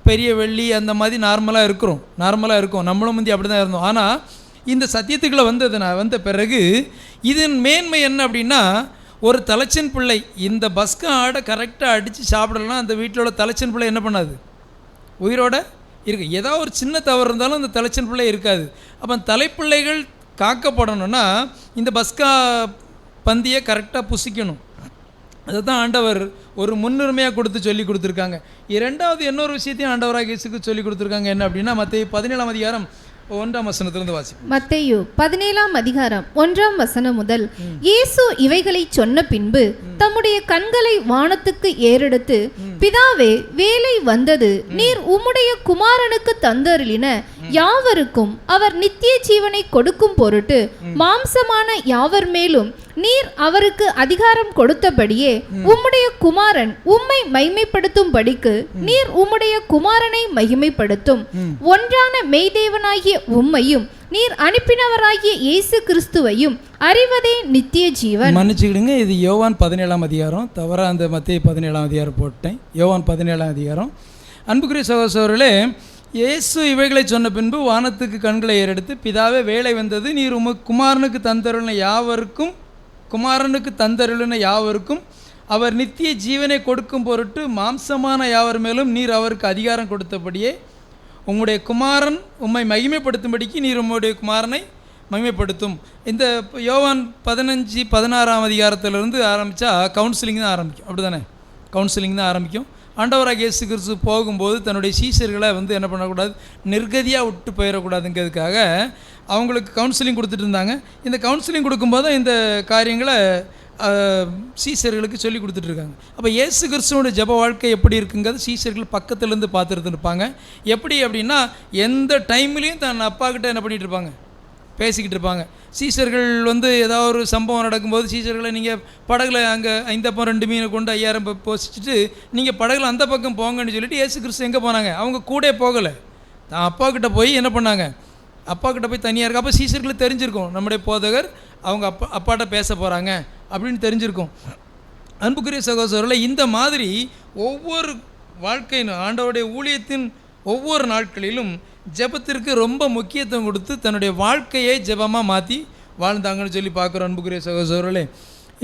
பெரிய வெள்ளி அந்த மாதிரி நார்மலாக இருக்கும். நம்மளும் வந்து அப்படி தான் இருந்தோம். ஆனால் இந்த சத்தியத்துக்குள்ளே வந்த பிறகு இதன் மேன்மை என்ன அப்படின்னா, ஒரு தலைச்சன் பிள்ளை இந்த பஸ்கா ஆடை கரெக்டாக அடித்து சாப்பிடலாம், அந்த வீட்டிலோட தலைச்சன் பிள்ளை என்ன பண்ணாது, உயிரோடு இருக்கு. ஏதாவது ஒரு சின்ன தவறு இருந்தாலும் அந்த தலைச்சன் பிள்ளை இருக்காது. அப்போ தலைப்பிள்ளைகள் காக்கப்படணும்னா இந்த பஸ்கா பந்தியை கரெக்டாக புசிக்கணும். அதை தான் ஆண்டவர் ஒரு முன்னுரிமையாக சொல்லி கொடுத்துருக்காங்க. இரண்டாவது இன்னொரு விஷயத்தையும் ஆண்டவராகிய இயேசுக்கு சொல்லி கொடுத்துருக்காங்க. என்ன அப்படின்னா, மத்தேயு 17ஆம் அதிகாரம் 1ஆம் வசனத்திலிருந்து வாசி. மத்தேயு 17ஆம் அதிகாரம் 1ஆம் வசனம் முதல். இயேசு இவைகளை சொன்ன பின்பு தம்முடைய கண்களை வானத்துக்கு ஏறெடுத்து, பிதாவே, வேலை வந்தது, நீர் உம்முடைய குமாரனுக்கு தந்தருளின யாவருக்கும் அவர் நித்திய ஜீவனை கொடுக்கும் பொருட்டு மாம்சமான யாவர் மேலும் நீர் அவருக்கு அதிகாரம் கொடுத்தபடியே உம்முடைய குமாரன் உம்மை மகிமைப்படுத்தும்படிக்கு நீர் உம்முடைய குமாரனை மகிமைப்படுத்தும். ஒன்றான மெய்தேவனாகிய உம்மையும் நீர் அனுப்பினவராகிய இயேசு கிறிஸ்துவையும் அறிவதே நித்திய ஜீவன். மன்னிச்சுக்கிடுங்க, இது யோவான் 17ஆம் அதிகாரம், தவறா அந்த மத்தேயு 17ஆம் அதிகாரம் போட்டேன். யோவான் 17ஆம் அதிகாரம். அன்புக்குரிய சகோதரர்களே, இயேசு இவைகளை சொன்ன பின்பு வானத்துக்கு கண்களை ஏறெடுத்து, பிதாவே, வேலை வந்தது, நீர் குமாரனுக்கு தந்தருளின யாவருக்கும் அவர் நித்திய ஜீவனை கொடுக்கும் பொருட்டு மாம்சமான யாவர் மேலும் நீர் அவருக்கு அதிகாரம் கொடுத்தபடியே உம்முடைய குமாரன் உம்மை மகிமைப்படுத்தும்படிக்கு நீர் உம்முடைய குமாரனை மகிமைப்படுத்தும். இந்த யோவான் 15-16ஆம் அதிகாரத்திலிருந்து ஆரம்பித்தா கவுன்சிலிங் தான் ஆரம்பிக்கும். அப்படி தானே? கவுன்சிலிங் தான் ஆரம்பிக்கும். ஆண்டவராகிய இயேசு கிறிஸ்து போகும்போது தன்னுடைய சீஷர்களை என்ன பண்ணக்கூடாது, நிர்கதியாக விட்டு போயிடக்கூடாதுங்கிறதுக்காக அவங்களுக்கு கவுன்சிலிங் கொடுத்துட்டு இருந்தாங்க. இந்த கவுன்சிலிங் கொடுக்கும்போது இந்த காரியங்களை சீசர்களுக்கு சொல்லி கொடுத்துட்ருக்காங்க. அப்போ இயேசு கிறிஸ்துவோட ஜெப வாழ்க்கை எப்படி இருக்குங்கிறது சீசர்கள் பக்கத்துலேருந்து பார்த்துட்டு இருப்பாங்க. எப்படி அப்படின்னா எந்த டைம்லேயும் தன் அப்பாக்கிட்ட என்ன பண்ணிகிட்டு இருப்பாங்க, பேசிக்கிட்டு இருப்பாங்க. சீசர்கள் ஏதாவது ஒரு சம்பவம் நடக்கும்போது சீசர்களை நீங்கள் படகுல அங்கே 5 அப்பம் 2 மீனை கொண்டு 5000 போசிச்சுட்டு நீங்கள் படகுல அந்த பக்கம் போங்கன்னு சொல்லிட்டு இயேசு கிறிஸ்து எங்கே போனாங்க, அவங்க கூட போகலை, தான் அப்பாக்கிட்ட போய் என்ன பண்ணாங்க, அப்பாக்கிட்ட போய் தனியாக இருக்கு. அப்போ சீசர்களுக்கு தெரிஞ்சிருக்கும் நம்முடைய போதகர் அவங்க அப்பாட்ட பேச போகிறாங்க அப்படின்னு தெரிஞ்சிருக்கும். அன்புக்குரிய சகோதரர்களை, இந்த மாதிரி ஒவ்வொரு வாழ்க்கையின் ஆண்டவருடைய ஊழியத்தின் ஒவ்வொரு நாட்களிலும் ஜெபத்திற்கு ரொம்ப முக்கியத்துவம் கொடுத்து தன்னுடைய வாழ்க்கையை ஜெபமாக மாற்றி வாழ்ந்தாங்கன்னு சொல்லி பார்க்குறோம். அன்புக்குரிய சகோதரர்களே,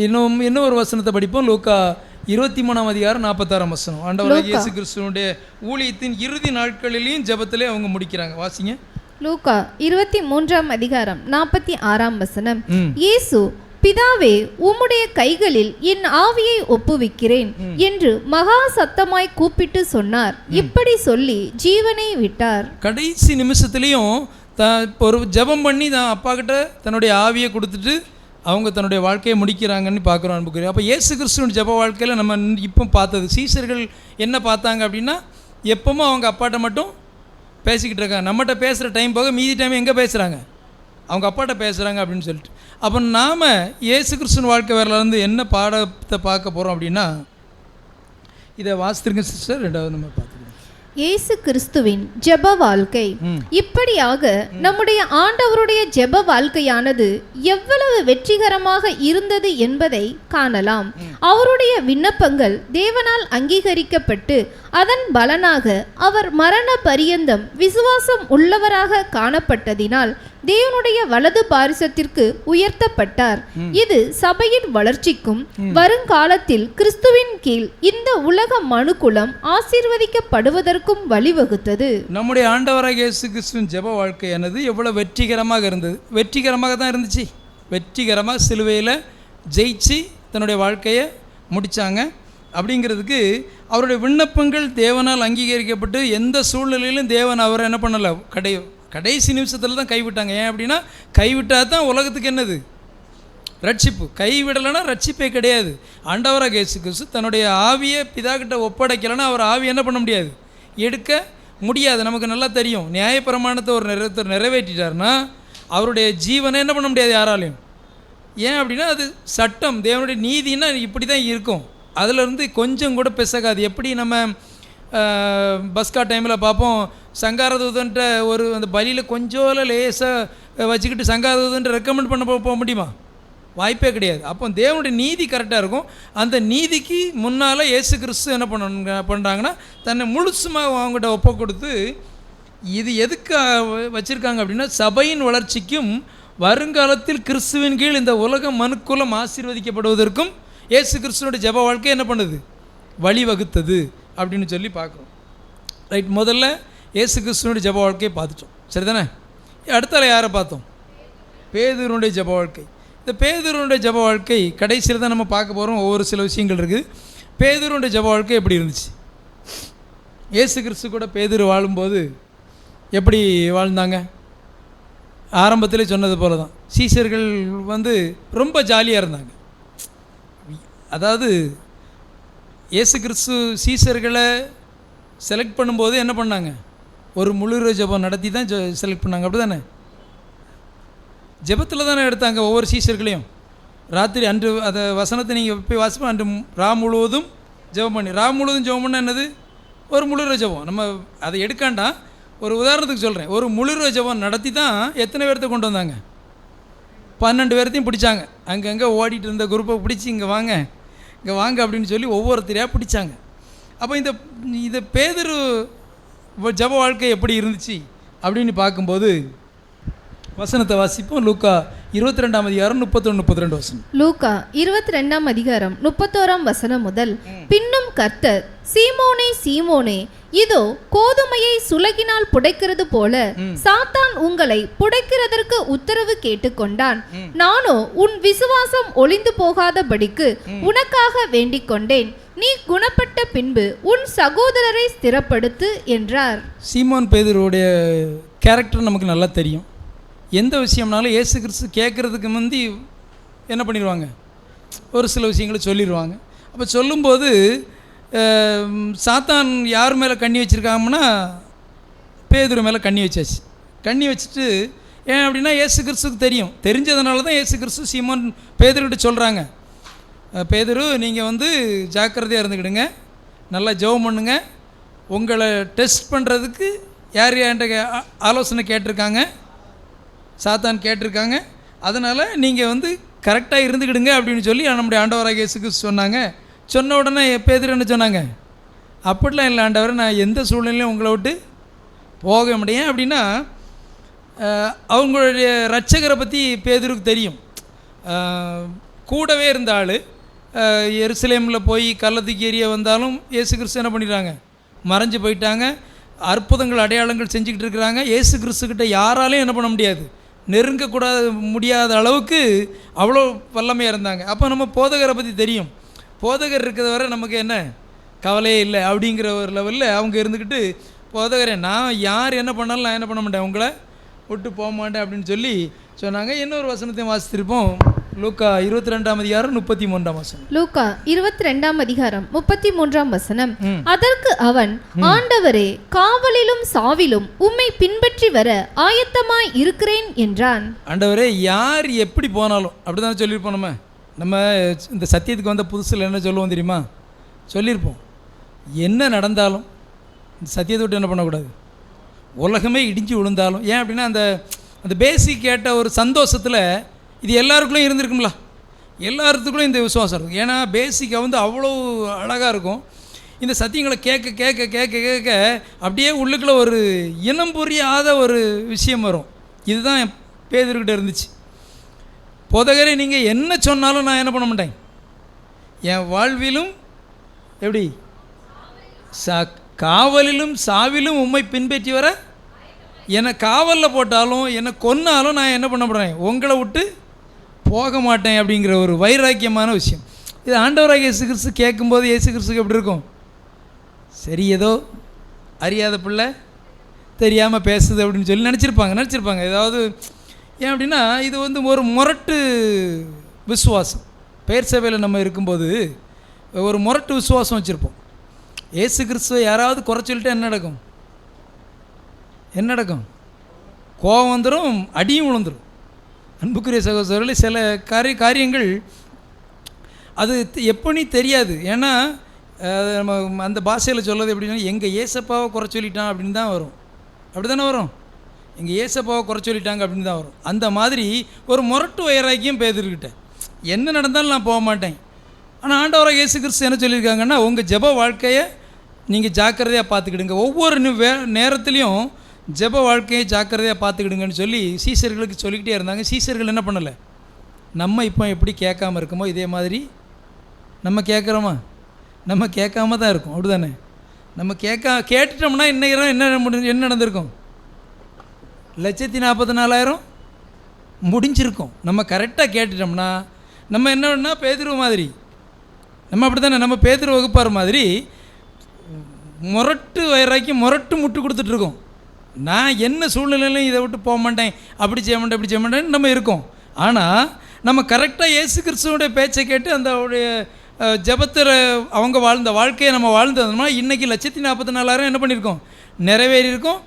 இன்னும் ஒரு வசனத்தை படிப்போம். லூக்கா 23ஆம் அதிகாரம் 46ஆம் வசனம். ஆண்டவராகிய இயேசு கிறிஸ்துவினுடைய ஊழியத்தின் இறுதி நாட்களிலேயும் ஜெபத்திலே அவங்க முடிக்கிறாங்க. வாசிங்க. லூக்கா 23ஆம் அதிகாரம் 46ஆம் வசனம். இயேசு, பிதாவே, உம்முடைய கைகளில் என் ஆவியை ஒப்புவிக்கிறேன் என்று மகா சத்தமாய் கூப்பிட்டு சொன்னார். இப்படி சொல்லி ஜீவனை விட்டார். கடைசி நிமிஷத்துலேயும் ஒரு ஜெபம் பண்ணி தான் அப்பா கிட்ட தன்னுடைய ஆவியை கொடுத்துட்டு அவங்க தன்னுடைய வாழ்க்கையை முடிக்கிறாங்கன்னு பார்க்குறோம். அன்புக்குரிய, அப்போ இயேசு கிறிஸ்துவின் ஜெப வாழ்க்கையில் நம்ம இப்போ பார்த்தது, சீசர்கள் என்ன பார்த்தாங்க அப்படின்னா எப்பவும் அவங்க அப்பாட்ட மட்டும் பேசிக்கிட்டு இருக்காங்க. நம்மகிட்ட பேசுகிற டைம் போக மீதி டைம் எங்கே பேசுகிறாங்க, அவங்க அப்பாட்ட பேசுகிறாங்க அப்படின்னு சொல்லிட்டு. அப்போ நாம் இயேசு கிறிஸ்துவின் வாழ்க்கை வரலேருந்து என்ன பாடத்தை பார்க்க போகிறோம் அப்படின்னா, இதை வாசித்திருங்க சிஸ்டர். ரெண்டாவது நம்ம பார்த்துக்கலாம் இயேசு கிறிஸ்துவின் ஜெப வாழ்க்கை. இப்படியாக நம்முடைய ஆண்டவருடைய ஜெப வாழ்க்கையானது எவ்வளவு வெற்றிகரமாக இருந்தது என்பதை காணலாம். அவருடைய விண்ணப்பங்கள் தேவனால் அங்கீகரிக்கப்பட்டு அதன் பலனாக அவர் மரண பரியந்தம் விசுவாசம் உள்ளவராக காணப்பட்டதினால் தேவனுடைய வலது பாரிசத்திற்கு உயர்த்தப்பட்டார். இது சபையின் வளர்ச்சிக்கும் வருங்காலத்தில் கிறிஸ்துவின் கீழ் இந்த உலக மனுக்குலம் ஆசீர்வதிக்கப்படுவதற்கும் வழிவகுத்தது. நம்முடைய ஆண்டவராகிய இயேசு கிறிஸ்துவின் ஜெப வாழ்க்கையானது எவ்வளவு வெற்றிகரமாக இருந்தது. வெற்றிகரமாக தான் இருந்துச்சு. வெற்றிகரமாக சிலுவையில் ஜெயிச்சு தன்னுடைய வாழ்க்கையை முடித்தாங்க. அப்படிங்கிறதுக்கு அவருடைய விண்ணப்பங்கள் தேவனால் அங்கீகரிக்கப்பட்டு எந்த சூழ்நிலையிலும் தேவன் அவரை என்ன பண்ணலை, கடைசி நிமிஷத்தில் தான் கைவிட்டாங்க. ஏன் அப்படின்னா கைவிட்டால் தான் உலகத்துக்கு என்னது, ரட்சிப்பு. கைவிடலைன்னா ரட்சிப்பே கிடையாது. ஆண்டவராக இயேசு கிறிஸ்து தன்னுடைய ஆவியை பிதாக்கிட்ட ஒப்படைக்கலைன்னா அவர் ஆவி என்ன பண்ண முடியாது, எடுக்க முடியாது. நமக்கு நல்லா தெரியும். நியாயப்பிரமாணத்தை ஒரு நிறைவேற்றிட்டார்னா அவருடைய ஜீவனை என்ன பண்ண முடியாது யாராலையும். ஏன் அப்படின்னா அது சட்டம், தேவனுடைய நீதினா இப்படி தான் இருக்கும். அதிலிருந்து கொஞ்சம் கூட பிசகாது. எப்படி நம்ம பஸ்கா டைமில் பார்ப்போம், சங்காரதூதன்ட்ட ஒரு அந்த பலியில் கொஞ்சம் லேசாக வச்சுக்கிட்டு சங்காரதூதன்ட்ட ரெக்கமெண்ட் பண்ண போக முடியுமா, வாய்ப்பே கிடையாது. அப்போ தேவனுடைய நீதி கரெக்டாக இருக்கும். அந்த நீதிக்கு முன்னால் இயேசு கிறிஸ்து என்ன பண்ணுறாங்கன்னா தன்னை முழுசுமாக அவங்ககிட்ட ஒப்பு கொடுத்து, இது எதுக்கு வச்சுருக்காங்க அப்படின்னா சபையின் வளர்ச்சிக்கும் வருங்காலத்தில் கிறிஸ்துவின் கீழ் இந்த உலக மனுக்குலம் ஆசீர்வதிக்கப்படுவதற்கும் இயேசு கிறிஸ்துவனுடைய ஜெப வாழ்க்கை என்ன பண்ணுது, வழிவகுத்தது அப்படின்னு சொல்லி பார்க்குறோம். ரைட், முதல்ல இயேசு கிறிஸ்துவனுடைய ஜெப வாழ்க்கையை பார்த்துட்டோம், சரி தானே? அடுத்தால யாரை பார்த்தோம், பேதுருனுடைய ஜெப வாழ்க்கை. இந்த பேதுருனுடைய ஜெப வாழ்க்கை கடைசியில் தான் நம்ம பார்க்க போகிறோம். ஒவ்வொரு சில விஷயங்கள் இருக்குது. பேதுருனுடைய ஜெப வாழ்க்கை எப்படி இருந்துச்சு, இயேசு கிறிஸ்து கூட பேதுரு வாழும்போது எப்படி வாழ்ந்தாங்க? ஆரம்பத்திலே சொன்னது போல தான் சீசர்கள் ரொம்ப ஜாலியாக இருந்தாங்க. அதாவது இயேசு கிறிஸ்து சீசர்களை செலக்ட் பண்ணும்போது என்ன பண்ணாங்க, ஒரு முழு ஜெபம் நடத்தி தான் செலக்ட் பண்ணாங்க. அப்படி தானே? ஜெபத்தில் தானே எடுத்தாங்க ஒவ்வொரு சீசர்களையும். ராத்திரி அன்று அதை வசனத்தை நீங்கள் போய் வாசிப்போம். அன்று முழுவதும் ஜெபம் பண்ணி, முழுவதும் ஜெபம் பண்ண என்னது, ஒரு முழு ஜெபம். நம்ம அதை எடுக்காண்டா, ஒரு உதாரணத்துக்கு சொல்கிறேன். ஒரு முழு ஜெபம் நடத்தி தான் எத்தனை பேர்த்த கொண்டு வந்தாங்க, 12 பேர்த்தையும் பிடிச்சாங்க. அங்கங்கே ஓடிட்டு இருந்த குரூப்பை பிடிச்சி இங்கே வாங்க அப்படின்னு சொல்லி ஒவ்வொருத்தரையாக பிடிச்சாங்க. அப்போ இந்த பேதுரு ஜெப வாழ்க்கை எப்படி இருந்துச்சு அப்படின்னு பார்க்கும்போது வசனத்தை வாசிப்போம். லூக்கா 22ஆம் அதிகாரம் 31-32 வசனம். லூக்கா 22ஆம் அதிகாரம் 31ஆம் வசனம் முதல். பின்னும் கர்த்தர், சீமோனே சீமோனே, இதோ கோதுமையை சுலகினால் புடைக்கிறது போல சாத்தான் உங்களை புடைக்கிறதற்கு உத்தரவு கேட்டுக்கொண்டான். நானோ உன் விசுவாசம் ஒளிந்து போகாதபடிக்கு உனக்காக வேண்டிக் கொண்டேன். நீ குணப்பட்ட பின்பு உன் சகோதரரை ஸ்திரப்படுத்து என்றார். சீமோன் பேதுருவுடைய கேரக்டர் நமக்கு நல்லா தெரியும். எந்த விஷயம்னாலும் இயேசு கிறிஸ்து கேட்குறதுக்கு முந்தி என்ன பண்ணிடுவாங்க, ஒரு சில விஷயங்களை சொல்லிடுவாங்க. அப்போ சொல்லும்போது சாத்தான் யார் மேலே கண்ணி வச்சுருக்காங்கன்னா பேதுரு மேலே கண்ணி வச்சாச்சு. கண்ணி வச்சுட்டு ஏன் அப்படின்னா இயேசு கிறிஸ்துக்கு தெரிஞ்சதுனால தான் இயேசு கிறிஸ்து சீமோன் பேதுருக்கிட்ட சொல்கிறாங்க, பேதுரு நீங்கள் வந்து ஜாக்கிரதையாக இருந்துக்கிடுங்க, நல்லா ஜெபம் பண்ணுங்க, உங்களை டெஸ்ட் பண்ணுறதுக்கு யார் என்கிட்ட ஆலோசனை கேட்டிருக்காங்க, சாத்தான் கேட்டிருக்காங்க, அதனால் நீங்கள் வந்து கரெக்டாக இருந்துக்கிடுங்க அப்படின்னு சொல்லி நம்முடைய ஆண்டவராகிய இயேசு கிறிஸ்து சொன்னாங்க. சொன்ன உடனே பேதுரு என்ன சொன்னாங்க, அப்படிலாம் இல்லை ஆண்டவரை, நான் எந்த சூழ்நிலையும் உங்களை விட்டு போக முடியும் அப்படின்னா அவங்களுடைய இரட்சகரை பற்றி பேதுருக்கு தெரியும். கூடவே இருந்த ஆள் எருசலேமில் போய் கள்ளத்துக்கு எரிய வந்தாலும் இயேசு கிறிஸ்து என்ன பண்ணிடுறாங்க, மறைஞ்சு போயிட்டாங்க. அற்புதங்கள் அடையாளங்கள் செஞ்சுக்கிட்டு இருக்கிறாங்க. இயேசு கிறிஸ்துக்கிட்ட யாராலையும் என்ன பண்ண முடியாது, முடியாத அளவுக்கு அவ்வளோ வல்லமையாக இருந்தாங்க. அப்போ நம்ம போதகரை பற்றி தெரியும். போதகர் இருக்கிறத வரை நமக்கு என்ன கவலையே இல்லை அப்படிங்கிற ஒரு லெவலில் அவங்க இருந்துக்கிட்டு, போதகரே நான் யார் என்ன பண்ணாலும் நான் என்ன பண்ண மாட்டேன், உங்களை விட்டு போக மாட்டேன் அப்படின்னு சொல்லி சொன்னாங்க. இன்னொரு வசனத்தையும் வாசித்திருப்போம். லூக்கா 22ஆம் அதிகாரம் 33ஆம் வசனம். லூக்கா 22ஆம் அதிகாரம் 33ஆம் வசனம். அதற்கு அவன், ஆண்டவரே, காவலிலும் சாவிலும் உம்மை பின்பற்றி வர ஆயத்தமாய் இருக்கிறேன் என்றான். ஆண்டவரே, யார் எப்படி போனாலும் அப்படிதான் சொல்லியிருப்போம். நம்ம இந்த சத்தியத்துக்கு வந்த புதுசில் என்ன சொல்லுவோம் தெரியுமா, சொல்லியிருப்போம், என்ன நடந்தாலும் இந்த சத்தியத்தை விட்டு என்ன பண்ணக்கூடாது, உலகமே இடிஞ்சு விழுந்தாலும். ஏன் அப்படின்னா அந்த பேசிக் கேட்ட ஒரு சந்தோஷத்தில் இது எல்லாருக்குள்ளேயும் இருந்திருக்குங்களா, எல்லாத்துக்குள்ளேயும் இந்த விசுவாசம் இருக்கும். ஏன்னா பேசிக்காக வந்து அவ்வளோ அழகாக இருக்கும். இந்த சத்தியங்களை கேட்க கேட்க கேட்க கேட்க அப்படியே உள்ளுக்குள்ளே ஒரு இனம் புரியாத ஒரு விஷயம் வரும். இதுதான் பேதுருக்கிட்ட இருந்துச்சு. போதகரே, நீங்கள் என்ன சொன்னாலும் நான் என்ன பண்ண மாட்டேன், என் வாழ்விலும் எப்படி காவலிலும் சாவிலும் உம்மை பின்பற்றி வர, என்னை காவலில் போட்டாலும் என்னை கொன்னாலும் நான் என்ன பண்ண போகிறேன், உங்களை விட்டு போக மாட்டேன் அப்படிங்கிற ஒரு வைராக்கியமான விஷயம். இது ஆண்டவராக இயேசு கிறிஸ்து கேட்கும்போது இயேசு கிறிஸ்துக்கு எப்படி இருக்கும், சரி ஏதோ அறியாத பிள்ளை தெரியாமல் பேசுது அப்படின்னு சொல்லி நினச்சிருப்பாங்க. ஏதாவது ஏன் அப்படின்னா இது வந்து ஒரு முரட்டு விசுவாசம். பெயர் சபையில் நம்ம இருக்கும்போது ஒரு முரட்டு விசுவாசம் வச்சுருப்போம். இயேசு கிறிஸ்துவை யாராவது குறை சொல்லிட்டு என்ன நடக்கும், கோபம் வந்துடும், அடியும் விழுந்துடும். அன்புக்குரிய சகோதரர்களே, சில காரியங்கள் அது எப்போனே தெரியாது. ஏன்னா நம்ம அந்த பாஷையில் சொல்வது எப்படின்னா, எங்கள் ஏசப்பாவை குறை சொல்லிட்டான் அப்படின்னு தான் வரும். அப்படி தானே வரும், எங்கள் ஏசப்பாவை குறை சொல்லிட்டாங்க அப்படின்னு தான் வரும். அந்த மாதிரி ஒரு முரட்டு வைராக்கியம் பேதுருக்கிட்ட, என்ன நடந்தாலும் நான் போக மாட்டேன். ஆனால் ஆண்டவராக இயேசு கிறிஸ்து என்ன சொல்லியிருக்காங்கன்னா, உங்கள் ஜெப வாழ்க்கையை நீங்கள் ஜாக்கிரதையாக பார்த்துக்கிடுங்க, ஒவ்வொரு நேரத்துலையும் ஜெப வாழ்க்கையை ஜாக்கிரதையாக பார்த்துக்கிடுங்கன்னு சொல்லி சீசர்களுக்கு சொல்லிக்கிட்டே இருந்தாங்க. சீசர்கள் என்ன பண்ணலை, நம்ம இப்போ எப்படி கேட்காம இருக்கோமோ இதே மாதிரி நம்ம கேட்குறோமா, நம்ம கேட்காம தான் இருக்கும். அப்படி தானே, நம்ம கேட்டுட்டோம்னா என்ன நடந்திருக்கும், 1,44,000 முடிஞ்சிருக்கும். நம்ம கரெக்டாக கேட்டுட்டோம்னா நம்ம என்னன்னா பேதுரு மாதிரி, நம்ம அப்படி தானே, நம்ம பேதுரு வகுப்பார் மாதிரி முரட்டு வயிறாக்கி முரட்டு முட்டு கொடுத்துட்ருக்கோம். நான் என்ன சூழ்நிலையிலும் இதை விட்டு போக மாட்டேன், அப்படி செய்ய மாட்டேன், இப்படி செய்ய மாட்டேன்னு நம்ம இருக்கோம். ஆனால் நம்ம கரெக்டாக இயேசு கிறிஸ்துவோடைய பேச்சை கேட்டு அந்த ஜெபத்தில் அவங்க வாழ்ந்த வாழ்க்கையை நம்ம வாழ்ந்ததுனா இன்றைக்கி 1,44,000 என்ன பண்ணியிருக்கோம், நிறைவேறி இருக்கோம்.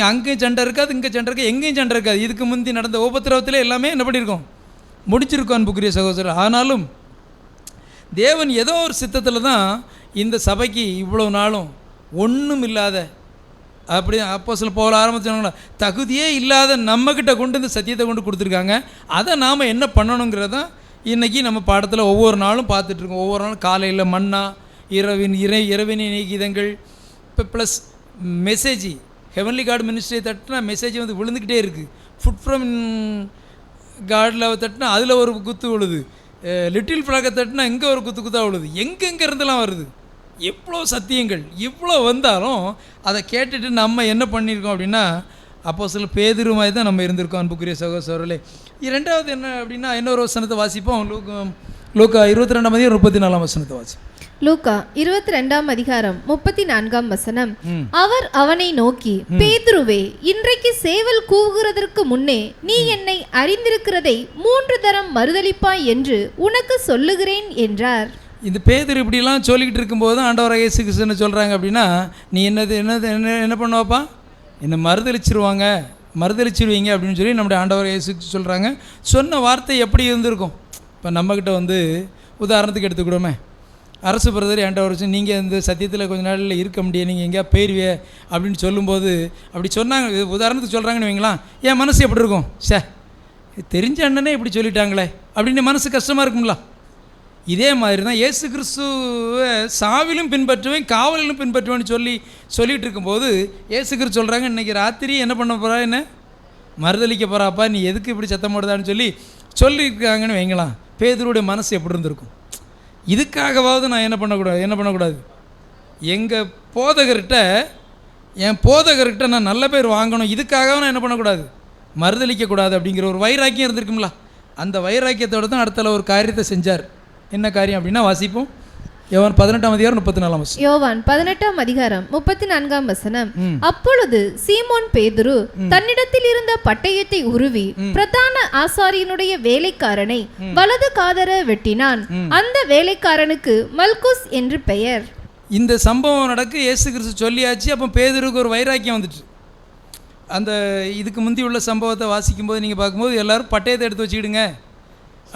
அங்கேயும் சண்டை இருக்காது, இங்கே சண்டை இருக்காது, எங்கேயும் சண்டை இருக்காது. இதுக்கு முந்தி நடந்த உபத்திரவத்தில் எல்லாமே என்ன பண்ணியிருக்கோம், முடிச்சிருக்கோம் அன்புக்குரிய சகோதரர். ஆனாலும் தேவன் ஏதோ ஒரு சித்தத்தில் தான் இந்த சபைக்கு இவ்வளோ நாளும் ஒன்றும் இல்லாத, அப்படி அப்போஸ்தலர் பவுல் ஆரம்பிச்சாங்களா, தகுதியே இல்லாத நம்மக்கிட்ட கொண்டு இந்த சத்தியத்தை கொண்டு கொடுத்துருக்காங்க. அதை நாம் என்ன பண்ணணுங்கிறதான் இன்றைக்கி நம்ம பாடத்தில் ஒவ்வொரு நாளும் பார்த்துட்ருக்கோம். ஒவ்வொரு நாளும் காலையில் மன்னா, இரவின் கீதங்கள், இப்போ ப்ளஸ் மெசேஜ், ஹெவன்லி காட் மினிஸ்ட்ரியை தட்டினா மெசேஜ் வந்து விழுந்துக்கிட்டே இருக்குது. ஃபுட் ஃப்ரம் காடில் தட்டினா அதில் ஒரு குத்து விழுது, லிட்டில் ஃப்ளாகை தட்டினா இங்கே ஒரு குத்தாக விழுது, எங்கெங்கே இருந்தெல்லாம் வருது. எவ்வளோ சத்தியங்கள் இவ்வளோ வந்தாலும் அதை கேட்டுட்டு நம்ம என்ன பண்ணியிருக்கோம் அப்படின்னா, அப்போஸ்தலர் பேதுரு மாதிரி தான் நம்ம இருந்திருக்கோம் அன்புக்குரிய சகோதரர்களே. இரண்டாவது என்ன அப்படின்னா, இன்னொரு வசனத்தை வாசிப்போம். லூக்கா 22ஆம் அதிகாரம் 34ஆம் வசனத்தை வாசி. லூக்கா 22:34 அவர் அவனை நோக்கி, பேதுருவே, இன்றைக்கு சேவல் கூவுகிறதற்கு முன்னே நீ என்னை அறிந்திருக்கிறதை 3 தரம் மறுதலிப்பாய் என்று உனக்கு சொல்லுகிறேன் என்றார். இந்த பேதுரு இப்படிலாம் சொல்லிக்கிட்டு இருக்கும்போது ஆண்டவராக இயேசு கிறிஸ்து என்ன சொல்கிறாங்க அப்படின்னா, நீ என்ன பண்ணுவாப்பா, என்னை மறுதலிச்சிருவீங்க அப்படின்னு சொல்லி நம்முடைய ஆண்டவராக இயேசு சொல்கிறாங்க. சொன்ன வார்த்தை எப்படி இருந்திருக்கும்? இப்போ நம்மக்கிட்ட வந்து உதாரணத்துக்கு எடுத்துக்கிடுவோமே, அரசு பிரதர் என்கிட்ட வச்சு நீங்கள் இந்த சத்தியத்தில் கொஞ்ச நாளில் இருக்க முடியாது, நீங்கள் எங்கேயா போயிருவே அப்படின்னு சொல்லும்போது, அப்படி சொன்னாங்க, உதாரணத்துக்கு சொல்கிறாங்கன்னு வைங்களா, என் மனசு எப்படி இருக்கும்? தெரிஞ்ச அண்ணனே இப்படி சொல்லிட்டாங்களே அப்படின்னு மனசு கஷ்டமாக இருக்குங்களா? இதே மாதிரி தான் இயேசு கிறிஸ்துவை சாவிலும் பின்பற்றுவேன், காவலிலும் பின்பற்றுவேன்னு சொல்லிகிட்டு இருக்கும்போது இயேசு கிறிஸ்து சொல்கிறாங்க, இன்றைக்கி ராத்திரி என்ன பண்ண போகிறா, என்ன மறுதளிக்க போகிறாப்பா, நீ எதுக்கு இப்படி சத்தம் போடுதான்னு சொல்லியிருக்காங்கன்னு வைங்களாம். பேதுருடைய மனசு எப்படி இருந்திருக்கும்? இதுக்காகவாவது நான் என்ன பண்ணக்கூடாது, என் போதகர்கிட்ட நான் நல்ல பேர் வாங்கணும், இதுக்காக நான் என்ன பண்ணக்கூடாது, மறுதளிக்கக்கூடாது அப்படிங்கிற ஒரு வைராக்கியம் இருந்திருக்குங்களா? அந்த வைராக்கியத்தோடு தான் அடுத்த ஒரு காரியத்தை செஞ்சார். என்ன காரியம் அப்படின்னா வாசிப்போம். யோவான் 18:34. யோவான் 18:34. அப்பொழுது சீமோன் பேதுரு தன்னிடத்தில் இருந்த பட்டயத்தை உருவி பிரதான ஆசாரியனுடைய வேலைக்காரனை வலது காதர வெட்டினான். அந்த வேலைக்காரனுக்கு மல்குஸ் என்று பெயர். இந்த சம்பவம் நடக்க இயேசு கிறிஸ்து சொல்லியாச்சு. அப்போ பேதுருக்கு ஒரு வைராக்கியம் வந்துட்டு. அந்த இதுக்கு முந்தி உள்ள சம்பவத்தை வாசிக்கும்போது நீங்கள் பார்க்கும்போது எல்லோரும் பட்டயத்தை எடுத்து வச்சுக்கிடுங்க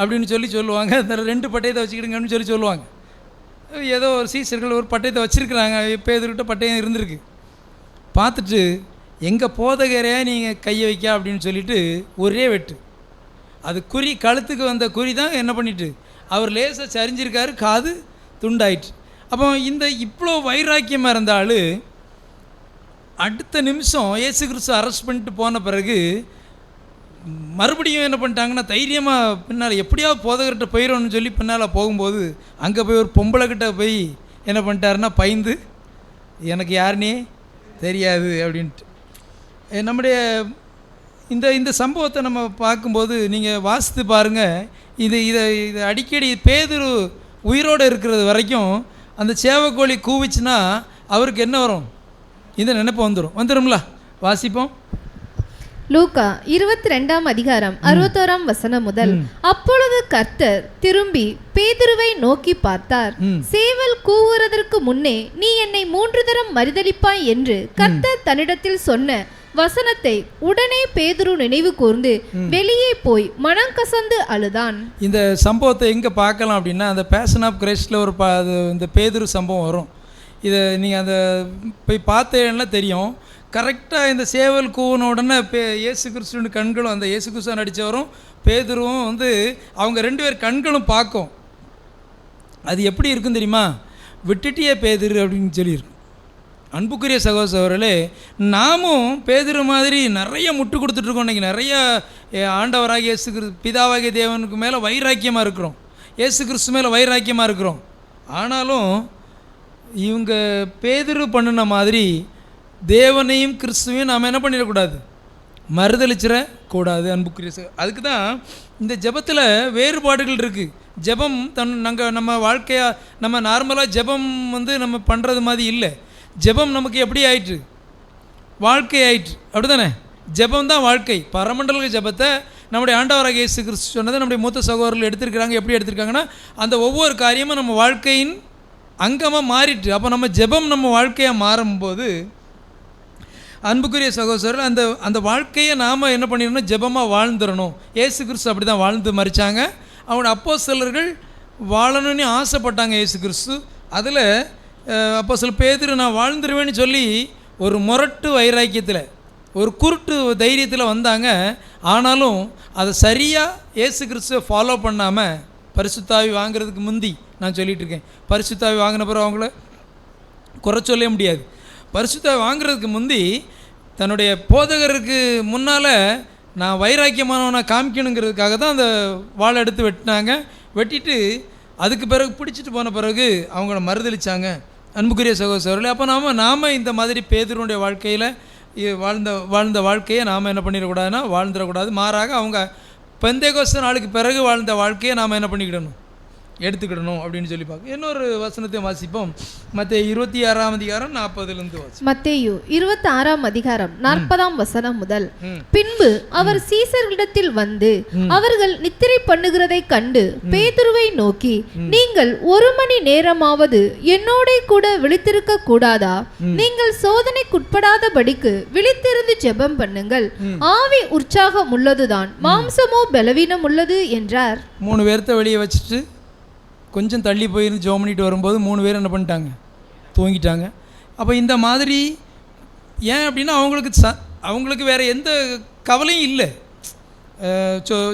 அப்படின்னு சொல்லுவாங்க. அதில் 2 பட்டயத்தை வச்சுக்கிடுங்க அப்படின்னு சொல்லுவாங்க. ஏதோ ஒரு சீசர்கள் ஒரு பட்டயத்தை வச்சுருக்குறாங்க, பேதுருக்கிட்ட பட்டயம் இருந்திருக்கு. பார்த்துட்டு எங்கள் போதகரையா நீங்கள் கையை வைக்க அப்படின்னு சொல்லிட்டு ஒரே வெட்டு. அது குறி கழுத்துக்கு வந்த குறி தான் என்ன பண்ணிட்டு அவர் லேசாக சரிஞ்சிருக்காரு, காது துண்டாயிட்டு. அப்போ இந்த இவ்வளோ வைராக்கியமாக இருந்தாலும் அடுத்த நிமிஷம் இயேசு கிறிஸ்து அரெஸ்ட் பண்ணிட்டு போன பிறகு மறுபடியும் என்ன பண்ணிட்டாங்கன்னா தைரியமாக பின்னால் எப்படியாவது போதகர்கிட்ட போயிடணும்னு சொல்லி பின்னால் போகும்போது அங்கே போய் ஒரு பொம்பளைக்கிட்ட போய் என்ன பண்ணிட்டாருன்னா பயந்து எனக்கு யாருன்னே தெரியாது அப்படின்ட்டு. நம்முடைய இந்த சம்பவத்தை நம்ம பார்க்கும்போது நீங்கள் வாசித்து பாருங்கள். இதை அடிக்கடி பேதுரு உயிரோடு இருக்கிறது வரைக்கும் அந்த சேவக்கோழி கூவிச்சுன்னா அவருக்கு என்ன வரும்? இந்த நினைப்பு வந்துடும்ல. வாசிப்போம். லூக்கா 22:61 முதல். அப்பொழுது கர்த்தர் திரும்பி பேதுருவை நோக்கி பார்த்தார். சேவல் கூவுறதற்கு முன்னே நீ என்னை 3 தரம் மறுதலிப்பாய் என்று கர்த்தர் தன்னிடத்தில் சொன்ன வசனத்தை உடனே பேதுரு நினைவு கூர்ந்து வெளியே போய் மனம் கசந்து அழுதான். இந்த சம்பவத்தை எங்கே பார்க்கலாம் அப்படின்னா அந்த பேஷன் ஆஃப் கிரைஸ்டில் ஒரு இந்த பேதுரு சம்பவம் வரும். இதை நீங்கள் அந்த போய் பார்த்தேன்னா தெரியும். கரெக்டாக இந்த சேவல் கூவின உடனே இயேசு கிறிஸ்துவின் கண்களும் அந்த இயேசு கிறிஸ்துவ நடித்தவரும் பேதுருவும் அவங்க 2 பேர் கண்களும் பார்க்கும். அது எப்படி இருக்கும் தெரியுமா? விட்டுட்டியே பேதுரு அப்படின்னு சொல்லியிருக்கும். அன்புக்குரிய சகோதரர்களே, நாமும் பேதுரு மாதிரி நிறைய முட்டு கொடுத்துட்ருக்கோம். இன்றைக்கி நிறைய ஆண்டவராகிய இயேசு கிறிஸ்து பிதாவாகிய தேவனுக்கு மேலே வைராக்கியமாக இருக்கிறோம், இயேசு கிறிஸ்து மேலே வைராக்கியமாக இருக்கிறோம். ஆனாலும் இவங்க பேதுரு பண்ணின மாதிரி தேவனையும் கிறிஸ்துவையும் நாம் என்ன பண்ணிடக்கூடாது, மறுதளிச்சிடக்கூடாது. அன்புக்குரிய அதுக்கு தான் இந்த ஜெபத்தில் வேறுபாடுகள் இருக்குது. ஜெபம் நம்ம வாழ்க்கையாக நம்ம நார்மலாக ஜெபம் நம்ம பண்ணுறது மாதிரி இல்லை. ஜெபம் நமக்கு எப்படி ஆயிற்று? வாழ்க்கை ஆயிற்று, அப்படி தானே? ஜெபம் தான் வாழ்க்கை. பரமண்டல ஜெபத்தை நம்முடைய ஆண்டவராகிய இயேசு கிறிஸ்து சொன்னதை நம்முடைய மூத்த சகோதரர்கள் எடுத்திருக்கிறாங்க. எப்படி எடுத்திருக்காங்கன்னா அந்த ஒவ்வொரு காரியமும் நம்ம வாழ்க்கையின் அங்கமாக மாறிட்டு. அப்போ நம்ம ஜெபம் நம்ம வாழ்க்கையாக மாறும்போது அன்புக்குரிய சகோதரர்கள் அந்த வாழ்க்கையை நாம் என்ன பண்ணிடணும், ஜெபமாக வாழ்ந்துடணும். இயேசு கிறிஸ்து அப்படி தான் வாழ்ந்து மறித்தாங்க. அவங்களோட அப்போஸ்தலர்கள் வாழணும்னு ஆசைப்பட்டாங்க இயேசு கிறிஸ்து. அதில் அப்போஸ்தலர் பேதுரு நான் வாழ்ந்துருவேன்னு சொல்லி ஒரு முரட்டு வைராக்கியத்தில் ஒரு குருட்டு தைரியத்தில் வந்தாங்க. ஆனாலும் அதை சரியாக இயேசு கிறிஸ்துவை ஃபாலோ பண்ணாமல் பரிசுத்தாவி வாங்கிறதுக்கு முந்தி நான் சொல்லிகிட்டு இருக்கேன். பரிசுத்தாவி வாங்கின பிறகு அவங்கள குறை சொல்ல முடியாது. பரிசுத்தாவி வாங்கிறதுக்கு முந்தி தன்னுடைய போதகருக்கு முன்னால் நான் வைராக்கியமானவனை காமிக்கணுங்கிறதுக்காக தான் அந்த வாழை எடுத்து வெட்டினாங்க. வெட்டிட்டு அதுக்கு பிறகு பிடிச்சிட்டு போன பிறகு அவங்கள மறுதளித்தாங்க. அன்புக்குரிய சகோதரர்களே, அப்போ நாம் இந்த மாதிரி பேதுருடைய வாழ்க்கையில் வாழ்ந்த வாழ்க்கையை நாம் என்ன பண்ணிடக்கூடாதுன்னா வாழ்ந்துடக்கூடாது. மாறாக அவங்க பெந்தேகோஸ்து நாளுக்கு பிறகு வாழ்ந்த வாழ்க்கையை நாம் என்ன பண்ணிக்கிடணும், எடுத்துக்கிடணும் அப்படின்னு சொல்லி பார்க்க. இன்னொரு வசனத்தை வாசிப்போம். மத்தேயு 26ஆம் அதிகாரம் 40லிருந்து வாசிப்போம். மத்தேயு 26ஆம் அதிகாரம் 40ஆம் வசனம் முதல். பின்பு அவர் சீசர்களிடத்தில் வந்து அவர்கள் நித்திரை பண்ணுகிறதை கண்டு பேதுருவை நோக்கி, நீங்கள் 1 மணி நேரமாவது என்னோட கூட விழித்திருக்க கூடாதா? நீங்கள் சோதனைக்குட்படாதபடிக்கு விழித்திருந்து ஜெபம் பண்ணுங்கள். ஆவி உற்சாகம் உள்ளதுதான், மாம்சமோ பலவீனம் உள்ளது என்றார். 3 பேர்த்த வெளியே வச்சுட்டு கொஞ்சம் தள்ளி போயிருந்து ஜெபம் பண்ணிட்டு வரும்போது 3 பேர் என்ன பண்ணிட்டாங்க? தூங்கிட்டாங்க. அப்போ இந்த மாதிரி ஏன் அப்படின்னா அவங்களுக்கு வேறு எந்த கவலையும் இல்லை.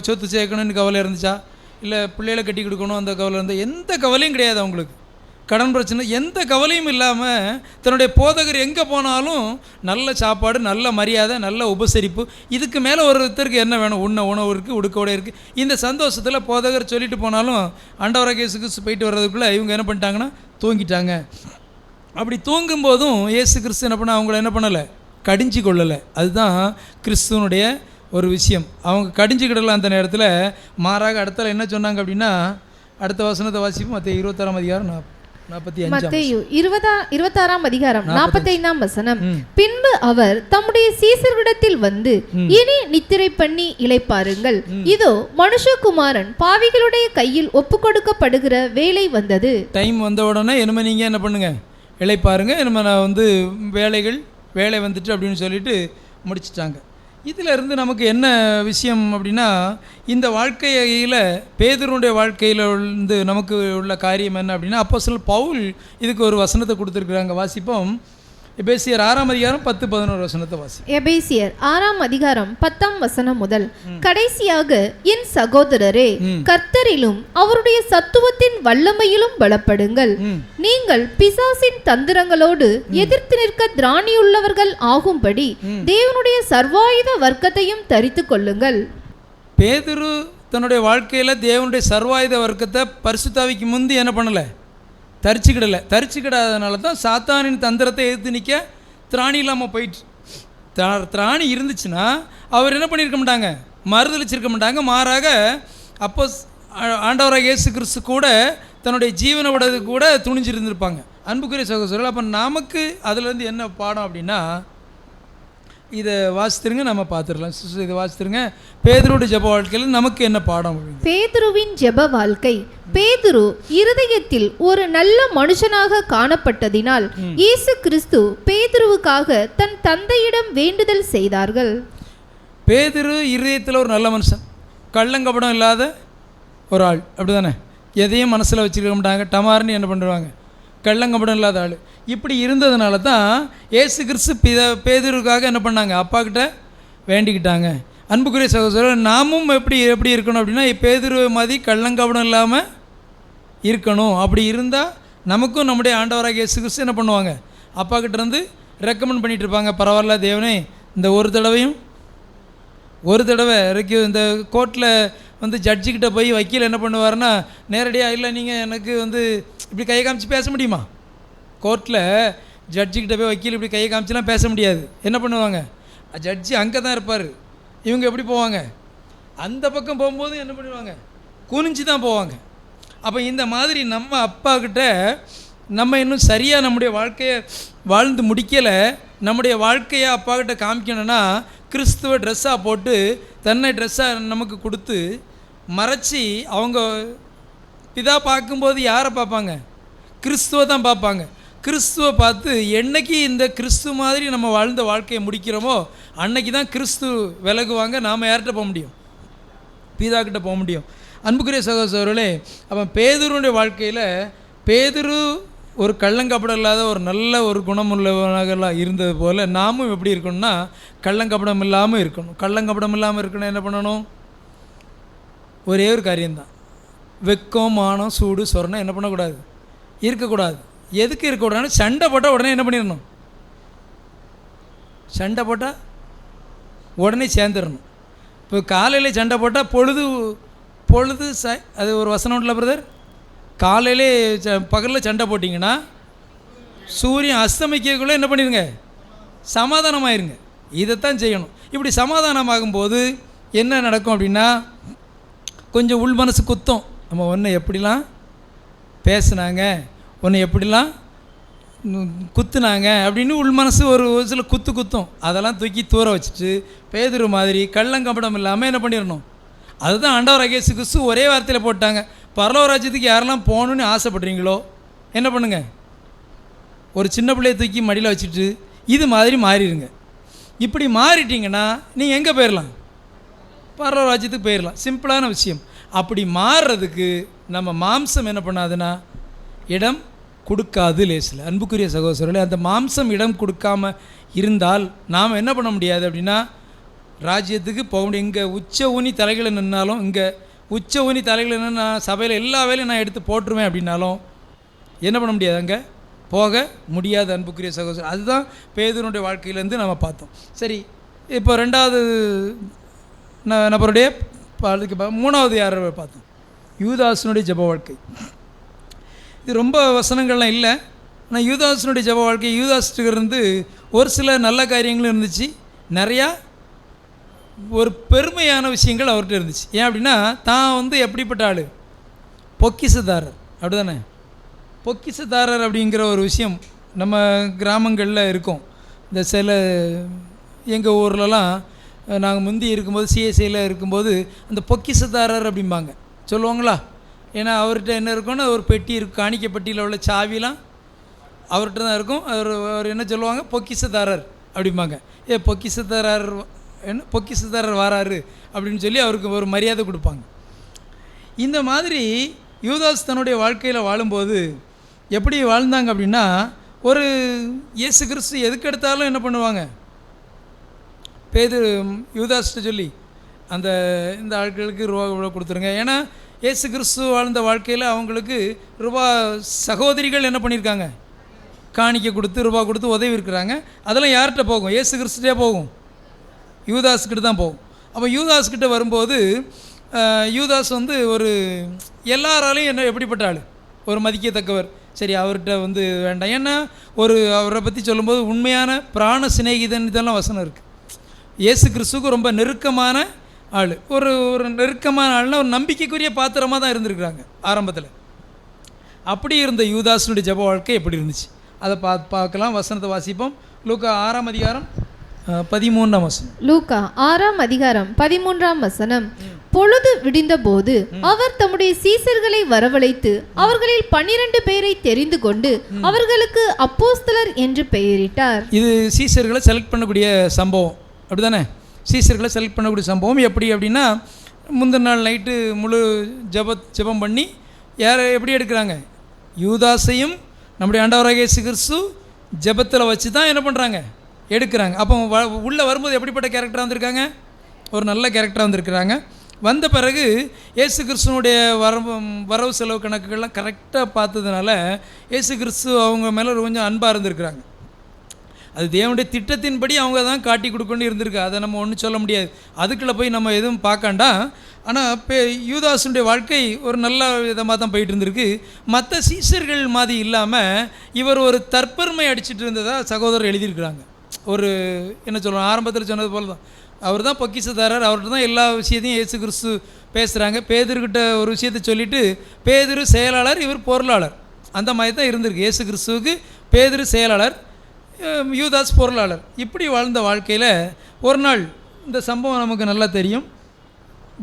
சொத்து சேர்க்கணும்னு கவலை இருந்துச்சா, இல்லை பிள்ளைகளை கட்டி கொடுக்கணும் அந்த கவலை இருந்தால் எந்த கவலையும் கிடையாது அவங்களுக்கு. கடன் பிரச்சனை எந்த கவலையும் இல்லாமல் தன்னுடைய போதகர் எங்கே போனாலும் நல்ல சாப்பாடு, நல்ல மரியாதை, நல்ல உபசரிப்பு. இதுக்கு மேலே ஒருத்தருக்கு என்ன வேணும்? உணவு இருக்குது, உடுக்கோட இருக்குது. இந்த சந்தோஷத்தில் போதகர் சொல்லிட்டு போனாலும் ஆண்டவராகிய இயேசு கிறிஸ்து போயிட்டு வர்றதுக்குள்ளே இவங்க என்ன பண்ணிட்டாங்கன்னா தூங்கிட்டாங்க. அப்படி தூங்கும்போதும் இயேசு கிறிஸ்து என்ன பண்ண அவங்கள என்ன பண்ணலை? கடிஞ்சு கொள்ளலை. அதுதான் கிறிஸ்துவனுடைய ஒரு விஷயம். அவங்க கடிஞ்சுக்கிடலாம் அந்த நேரத்தில். மாறாக அடுத்த என்ன சொன்னாங்க அப்படின்னா, அடுத்த வசனத்தை வாசிப்போம். மத்தேயு 26ஆம் அதிகாரம் 45. மத்தேயு 26ஆம் அதிகாரம் 45ஆம் வசனம். பின்பு அவர் தம்முடைய சீசர்களிடத்தில் வந்து, இனி நித்திரை பண்ணி இளைப்பாருங்கள். இதோ மனுஷகுமாரன் பாவிகளுடைய கையில் ஒப்பு கொடுக்கப்படுகிற வேலை வந்தது. டைம் வந்த உடனே இனிமே நீங்கள் என்ன பண்ணுங்க? இளைப்பாருங்க. இனிமே நான் வேலை வந்துட்டு அப்படின்னு சொல்லிட்டு முடிச்சிட்டாங்க. இதில் இருந்து நமக்கு என்ன விஷயம் அப்படின்னா, இந்த வாழ்க்கையில் பேதுருடைய வாழ்க்கையில் வந்து நமக்கு உள்ள காரியம் என்ன அப்படின்னா, அப்போஸ்தலர் பவுல் இதுக்கு ஒரு வசனத்தை கொடுத்துருக்குறாங்க. வாசிப்போம். எபேசியர் 6ஆம் அதிகாரம் 10-11 வசனத்தை வாசி. எபேசியர் 6ஆம் அதிகாரம் 10ஆம் வசனம் முதல். கடைசியாக என் சகோதரரே, கர்த்தரிலும் அவருடைய சத்துவத்தின் வல்லமையிலும் பலப்படுங்கள். நீங்கள் பிசாசின் தந்திரங்களோடு எதிர்த்து நிற்க திராணியுள்ளவர்கள் ஆகும்படி தேவனுடைய சர்வாயுத வர்க்கத்தையும் தரித்து கொள்ளுங்கள். பேதுரு தன்னுடைய வாழ்க்கையில் தேவனுடைய சர்வாயுத வர்க்கத்தை பரிசுத்தாவிக்கு முந்தி என்ன பண்ணலை? தரிச்சுக்கிடாதனால தான் சாத்தானின் தந்திரத்தை எதிர்த்து நிற்க திராணி இல்லாமல் போயிட்டு. திராணி இருந்துச்சுன்னா அவர் என்ன பண்ணியிருக்க மாட்டாங்க? மறுதளிச்சிருக்க மாட்டாங்க. மாறாக அப்போ ஆண்டவராகிய இயேசு கிறிஸ்து கூட தன்னுடைய ஜீவனை விடது கூட துணிஞ்சிருந்திருப்பாங்க. அன்புக்குரிய சகோதரர்கள், அப்போ நமக்கு அதுலேருந்து என்ன பாடம் அப்படின்னா, இதை வாசித்துருங்க, நம்ம பார்த்துடலாம். இதை வாசித்துருங்க. பேதுருடைய ஜெப வாழ்க்கையில் நமக்கு என்ன பாடம்? பேதுருவின் ஜெப வாழ்க்கை. பேதுரு இருதயத்தில் ஒரு நல்ல மனுஷனாக காணப்பட்டதினால் இயேசு கிறிஸ்து பேதுருவுக்காக தன் தந்தையிடம் வேண்டுதல் செய்தார்கள். பேதுரு இருதயத்தில் ஒரு நல்ல மனுஷன், கள்ளங்கபடம் இல்லாத ஒரு ஆள், அப்படிதானே? எதையும் மனசில் வச்சுருக்க மாட்டாங்க. டமார்னு என்ன பண்ணுவாங்க? கள்ளங்கபடம் இல்லாத ஆள். இப்படி இருந்ததுனால தான் இயேசு கிறிஸ்து பேதுருக்காக என்ன பண்ணாங்க? அப்பா கிட்ட வேண்டிக்கிட்டாங்க. அன்புக்குரிய சகோதரர், நாமும் எப்படி இருக்கணும் அப்படின்னா, பேதுரு மாதிரி கள்ளங்கபடம் இல்லாமல் இருக்கணும். அப்படி இருந்தால் நமக்கும் நம்முடைய ஆண்டவராகிய இயேசு கிறிஸ்து என்ன பண்ணுவாங்க? அப்பா கிட்டேருந்து ரெக்கமெண்ட் பண்ணிகிட்டு இருப்பாங்க. பரவாயில்ல தேவனே, இந்த ஒரு தடவை இந்த கோர்ட்டில் வந்து ஜட்ஜிக்கிட்ட போய் வக்கீல் என்ன பண்ணுவார்னா, நேரடியாக இல்லை நீங்கள் எனக்கு வந்து இப்படி கையை காமிச்சு பேச முடியுமா? கோர்ட்டில் ஜட்ஜிக்கிட்ட போய் வக்கீல் இப்படி கையை காமிச்சுலாம் பேச முடியாது. என்ன பண்ணுவாங்க? ஜட்ஜி அங்கே தான் இருப்பார். இவங்க எப்படி போவாங்க? அந்த பக்கம் போகும்போது என்ன பண்ணுவாங்க? குனிஞ்சு தான் போவாங்க. அப்போ இந்த மாதிரி நம்ம அப்பாக்கிட்ட நம்ம இன்னும் சரியாக நம்முடைய வாழ்க்கையை வாழ்ந்து முடிக்கலை. நம்முடைய வாழ்க்கையை அப்பாக்கிட்ட காமிக்கணும்னா கிறிஸ்துவ ட்ரெஸ்ஸாக போட்டு தன்னை ட்ரெஸ்ஸாக நமக்கு கொடுத்து மறைச்சி, அவங்க பிதா பார்க்கும்போது யாரை பார்ப்பாங்க? கிறிஸ்துவை தான் பார்ப்பாங்க. கிறிஸ்துவை பார்த்து என்னைக்கு இந்த கிறிஸ்து மாதிரி நம்ம வாழ்ந்த வாழ்க்கையை முடிக்கிறோமோ அன்னைக்கு தான் கிறிஸ்து விலகுவாங்க. நாம் யார்கிட்ட போக முடியும்? பிதாக்கிட்ட போக முடியும். அன்புக்குரிய சகோதரர்களே, அப்போ பேதுருடைய வாழ்க்கையில் பேதுரு ஒரு கள்ளங்கப்படம் இல்லாத ஒரு நல்ல ஒரு குணமுள்ளவனாக இருந்தது போல் நாமும் எப்படி இருக்கணும்னா கள்ளங்கப்படம் இல்லாமல் இருக்கணும். கள்ளங்கப்படம் இல்லாமல் இருக்கணும் என்ன பண்ணணும்? ஒரே ஒரு காரியம்தான், வெக்கம், மானம், சூடு, சொரணம் என்ன பண்ணக்கூடாது? இருக்கக்கூடாது. எதுக்கு இருக்கக்கூடாதுன்னு சண்டை போட்டால் உடனே என்ன பண்ணிடணும்? சண்டை போட்டால் உடனே சேர்ந்துடணும். இப்போ காலையில் சண்டை போட்டால் பொழுது அது ஒரு வசனம் இல்லை பிரதர்? காலையிலே பகலில் சண்டை போட்டிங்கன்னா சூரியன் அஸ்தமிக்கக்குள்ளே என்ன பண்ணிடுங்க? சமாதானமாயிருங்க. இதைத்தான் செய்யணும். இப்படி சமாதானமாகும்போது என்ன நடக்கும் அப்படின்னா, கொஞ்சம் உள் மனசு குத்தம். நம்ம ஒன்று எப்படிலாம் பேசுனாங்க, உன்னை எப்படிலாம் குத்துனாங்க அப்படின்னு உள் மனசு ஒரு சில குத்தும். அதெல்லாம் தூக்கி தூர வச்சுட்டு பேதுரு மாதிரி கள்ளங்கப்படம் இல்லாமல் என்ன பண்ணிடணும். அதுதான் ஆண்டவர் இயேசு கிறிஸ்து ஒரே வார்த்தையில் போட்டாங்க. பரலோக ராஜ்யத்துக்கு யாரெல்லாம் போகணுன்னு ஆசைப்படுறீங்களோ என்ன பண்ணுங்க, ஒரு சின்ன பிள்ளையை தூக்கி மடியில் வச்சுட்டு இது மாதிரி மாறிடுங்க. இப்படி மாறிட்டிங்கன்னா நீங்கள் எங்கே போயிடலாம், பரலோக ராஜ்யத்துக்கு போயிடலாம். சிம்பிளான விஷயம். அப்படி மாறுறதுக்கு நம்ம மாம்சம் என்ன பண்ணாதுன்னா இடம் கொடுக்காது லேசில். அன்புக்குரிய சகோதரர்களே, அந்த மாம்சம் இடம் கொடுக்காம இருந்தால் நாம் என்ன பண்ண முடியாது அப்படின்னா ராஜ்யத்துக்கு போக முடியும். இங்கே உச்ச ஊனி தலைகளை நின்னாலும், இங்கே உச்ச ஊனி தலைகளை நின்று நான் சபையில் எல்லா வேலையும் நான் எடுத்து போட்டுருவேன் அப்படின்னாலும் என்ன பண்ண முடியாது, அங்கே போக முடியாது. அன்புக்குரிய சகோதரர், அதுதான் பேதுருனுடைய வாழ்க்கையிலேருந்து நம்ம பார்த்தோம். சரி, இப்போ ரெண்டாவது நபருடைய மூணாவது யார் பார்த்தோம், யூதாசனுடைய ஜெப வாழ்க்கை. இது ரொம்ப வசனங்கள்லாம் இல்லை, ஆனால் யூதாசனுடைய ஜெப வாழ்க்கை, யூதாஸ்கிட்டேருந்து ஒரு சில நல்ல காரியங்களும் இருந்துச்சு, நிறையா ஒரு பெருமையான விஷயங்கள் அவர்கிட்ட இருந்துச்சு. ஏன் அப்படின்னா தான் எப்படிப்பட்ட ஆள், பொக்கிசதாரர். அப்படி தானே, பொக்கிசதாரர் அப்படிங்கிற ஒரு விஷயம் நம்ம கிராமங்களில் இருக்கும். இந்த சில எங்கள் ஊர்லலாம் நாங்கள் முந்தி இருக்கும்போது சிஎஸ்ஐயில் இருக்கும்போது அந்த பொக்கிசதாரர் அப்படிம்பாங்க, சொல்லுவாங்களா. ஏன்னா அவர்கிட்ட என்ன இருக்குன்னா ஒரு பெட்டி இருக்கும், காணிக்கை பெட்டியில் உள்ள சாவிலாம் அவர்கிட்ட தான் இருக்கும். அவர் என்ன சொல்லுவாங்க, பொக்கிசதாரர் அப்படிம்பாங்க. பொக்கிசதாரர் என்ன, பொக்கிசதாரர் வாராரு அப்படின்னு சொல்லி அவருக்கு ஒரு மரியாதை கொடுப்பாங்க. இந்த மாதிரி யூதாஸ் தன்னுடைய வாழ்க்கையில் வாழும்போது எப்படி வாழ்ந்தாங்க அப்படின்னா, ஒரு இயேசு கிறிஸ்து எதுக்கு எடுத்தாலும் என்ன பண்ணுவாங்க, பேதுரு யூதாஸ்கிட்ட சொல்லி இந்த ஆட்களுக்கு ரூபா கொடுத்துருங்க. ஏன்னா இயேசு கிறிஸ்து வாழ்ந்த வாழ்க்கையில் அவங்களுக்கு ரூபா சகோதரிகள் என்ன பண்ணியிருக்காங்க, காணிக்கை கொடுத்து ரூபா கொடுத்து உதவி இருக்கிறாங்க. அதெல்லாம் யார்கிட்ட போகும், இயேசு கிறிஸ்துட்டே போகும், யூதாஸ்கிட்ட தான் போகும். அப்போ யூதாஸ்கிட்ட வரும்போது யூதாஸ் ஒரு எல்லாராலையும் என்ன எப்படிப்பட்ட ஆள், ஒரு மதிக்கத்தக்கவர். சரி, அவர்கிட்ட வேண்டாம். ஏன்னா அவரை பற்றி சொல்லும்போது உண்மையான பிராண சிநேகிதன் இதெல்லாம் வசனம் இருக்குது. இயேசு கிறிஸ்துவுக்கு ரொம்ப நெருக்கமான ஆள், ஒரு நெருக்கமான ஆள்னா ஒரு நம்பிக்கைக்குரிய பாத்திரமாக தான் இருந்திருக்கிறாங்க ஆரம்பத்தில். அப்படி இருந்த யூதாஸனுடைய ஜெப வாழ்க்கை எப்படி இருந்துச்சு அதை பார்க்கலாம். வசனத்தை வாசிப்போம். லூக்கா 6ஆம் அதிகாரம் 13ஆம் வசனம். லூக்கா 6ஆம் அதிகாரம் 13ஆம் வசனம். பொழுது விடிந்தபோது அவர் தம்முடைய சீசர்களை வரவழைத்து அவர்களில் 12 பேரை தெரிந்து கொண்டு அவர்களுக்கு அப்போஸ்தலர் என்று பெயரிட்டார். இது சீசர்களை செலக்ட் பண்ணக்கூடிய சம்பவம், அப்படிதானே? சீசர்களை செலக்ட் பண்ணக்கூடிய சம்பவம் எப்படி அப்படின்னா, முந்தின நாள் நைட்டு முழு ஜெபம் பண்ணி யாரை எப்படி எடுக்கிறாங்க, யூதாஸையும் நம்முடைய ஆண்டவராகிய இயேசு கிறிஸ்து ஜெபத்தில் வச்சு தான் என்ன பண்ணுறாங்க, எடுக்கிறாங்க. அப்போ உள்ளே வரும்போது எப்படிப்பட்ட கேரக்டராக வந்திருக்காங்க, ஒரு நல்ல கேரக்டராக வந்திருக்கிறாங்க. வந்த பிறகு இயேசு கிறிஸ்துவனுடைய வரவு செலவு கணக்குகள்லாம் கரெக்டாக பார்த்ததுனால இயேசு கிறிஸ்து அவங்க மேலே கொஞ்சம் அன்பாக இருந்திருக்கிறாங்க. அது தேவனுடைய திட்டத்தின்படி அவங்க தான் காட்டி கொடுக்கணும் இருந்திருக்கு. அதை நம்ம ஒன்றும் சொல்ல முடியாது, அதுக்குள்ளே போய் நம்ம எதுவும் பார்க்காண்டா. ஆனால் யூதாஸுடைய வாழ்க்கை ஒரு நல்ல விதமாக தான் போயிட்டு இருந்திருக்கு. மற்ற சீசர்கள் மாதிரி இல்லாமல் இவர் ஒரு தற்பெருமை அடிச்சுட்டு இருந்ததாக சகோதரர் எழுதியிருக்கிறாங்க. ஒரு என்ன சொல்லணும், ஆரம்பத்தில் சொன்னது போல தான் அவர் தான் பொக்கிஷதாரர், அவர்கிட்ட தான் எல்லா விஷயத்தையும் இயேசு கிறிஸ்து பேசுகிறாங்க. பேதுருக்கிட்ட ஒரு விஷயத்தை சொல்லிவிட்டு பேதுரு செயலாளர், இவர் பொருளாளர், அந்த மாதிரி தான் இருந்திருக்கு. இயேசு கிறிஸ்துவுக்கு பேதுரு செயலாளர், யூதாஸ் பொருளாளர். இப்படி வாழ்ந்த வாழ்க்கையில் ஒரு நாள் இந்த சம்பவம் நமக்கு நல்லா தெரியும்.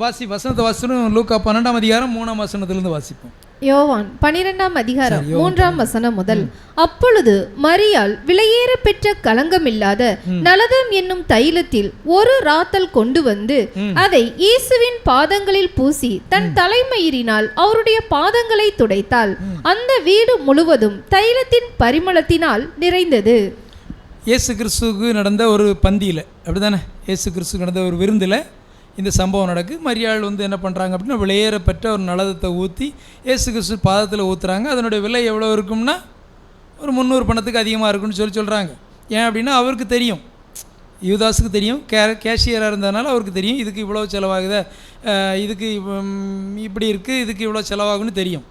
வசனத்தை வாசிக்கணும். லூக்கா 12ஆம் அதிகாரம் 3ஆம் வசனத்திலிருந்து வாசிப்போம். யோவான் 12ஆம் அதிகாரம் 3ஆம் வசனம் முதல். அப்பொழுது மரியாள் விலையேற பெற்ற களங்கமில்லாத நலதம் என்னும் தைலத்தில் ஒரு ராத்தல் கொண்டு வந்து அதை இயேசுவின் பாதங்களில் பூசி தன் தலைமயிரினால் அவருடைய பாதங்களை துடைத்தாள். அந்த வீடு முழுவதும் தைலத்தின் பரிமளத்தினால் நிறைந்தது. இயேசு கிறிஸ்துவுக்கு நடந்த ஒரு பந்தியில், அப்படிதானே, இயேசு கிறிஸ்துக்கு நடந்த ஒரு விருந்தில் இந்த சம்பவம் நடக்கு. மரியாள் என்ன பண்ணுறாங்க அப்படின்னா, விலையேற பெற்ற ஒரு நலதத்தை ஊற்றி இயேசு கிறிஸ்து பாதத்தில் ஊற்றுறாங்க. அதனுடைய விலை எவ்வளோ இருக்கும்னா ஒரு 300 பணத்துக்கு அதிகமாக இருக்குன்னு சொல்கிறாங்க. ஏன் அப்படின்னா அவருக்கு தெரியும், யூதாஸுக்கு தெரியும், கேஷியராக இருந்ததுனால அவருக்கு தெரியும் இதுக்கு இவ்வளோ செலவாகுது, இதுக்கு இப்படி இருக்குது, இதுக்கு இவ்வளோ செலவாகுன்னு தெரியும்.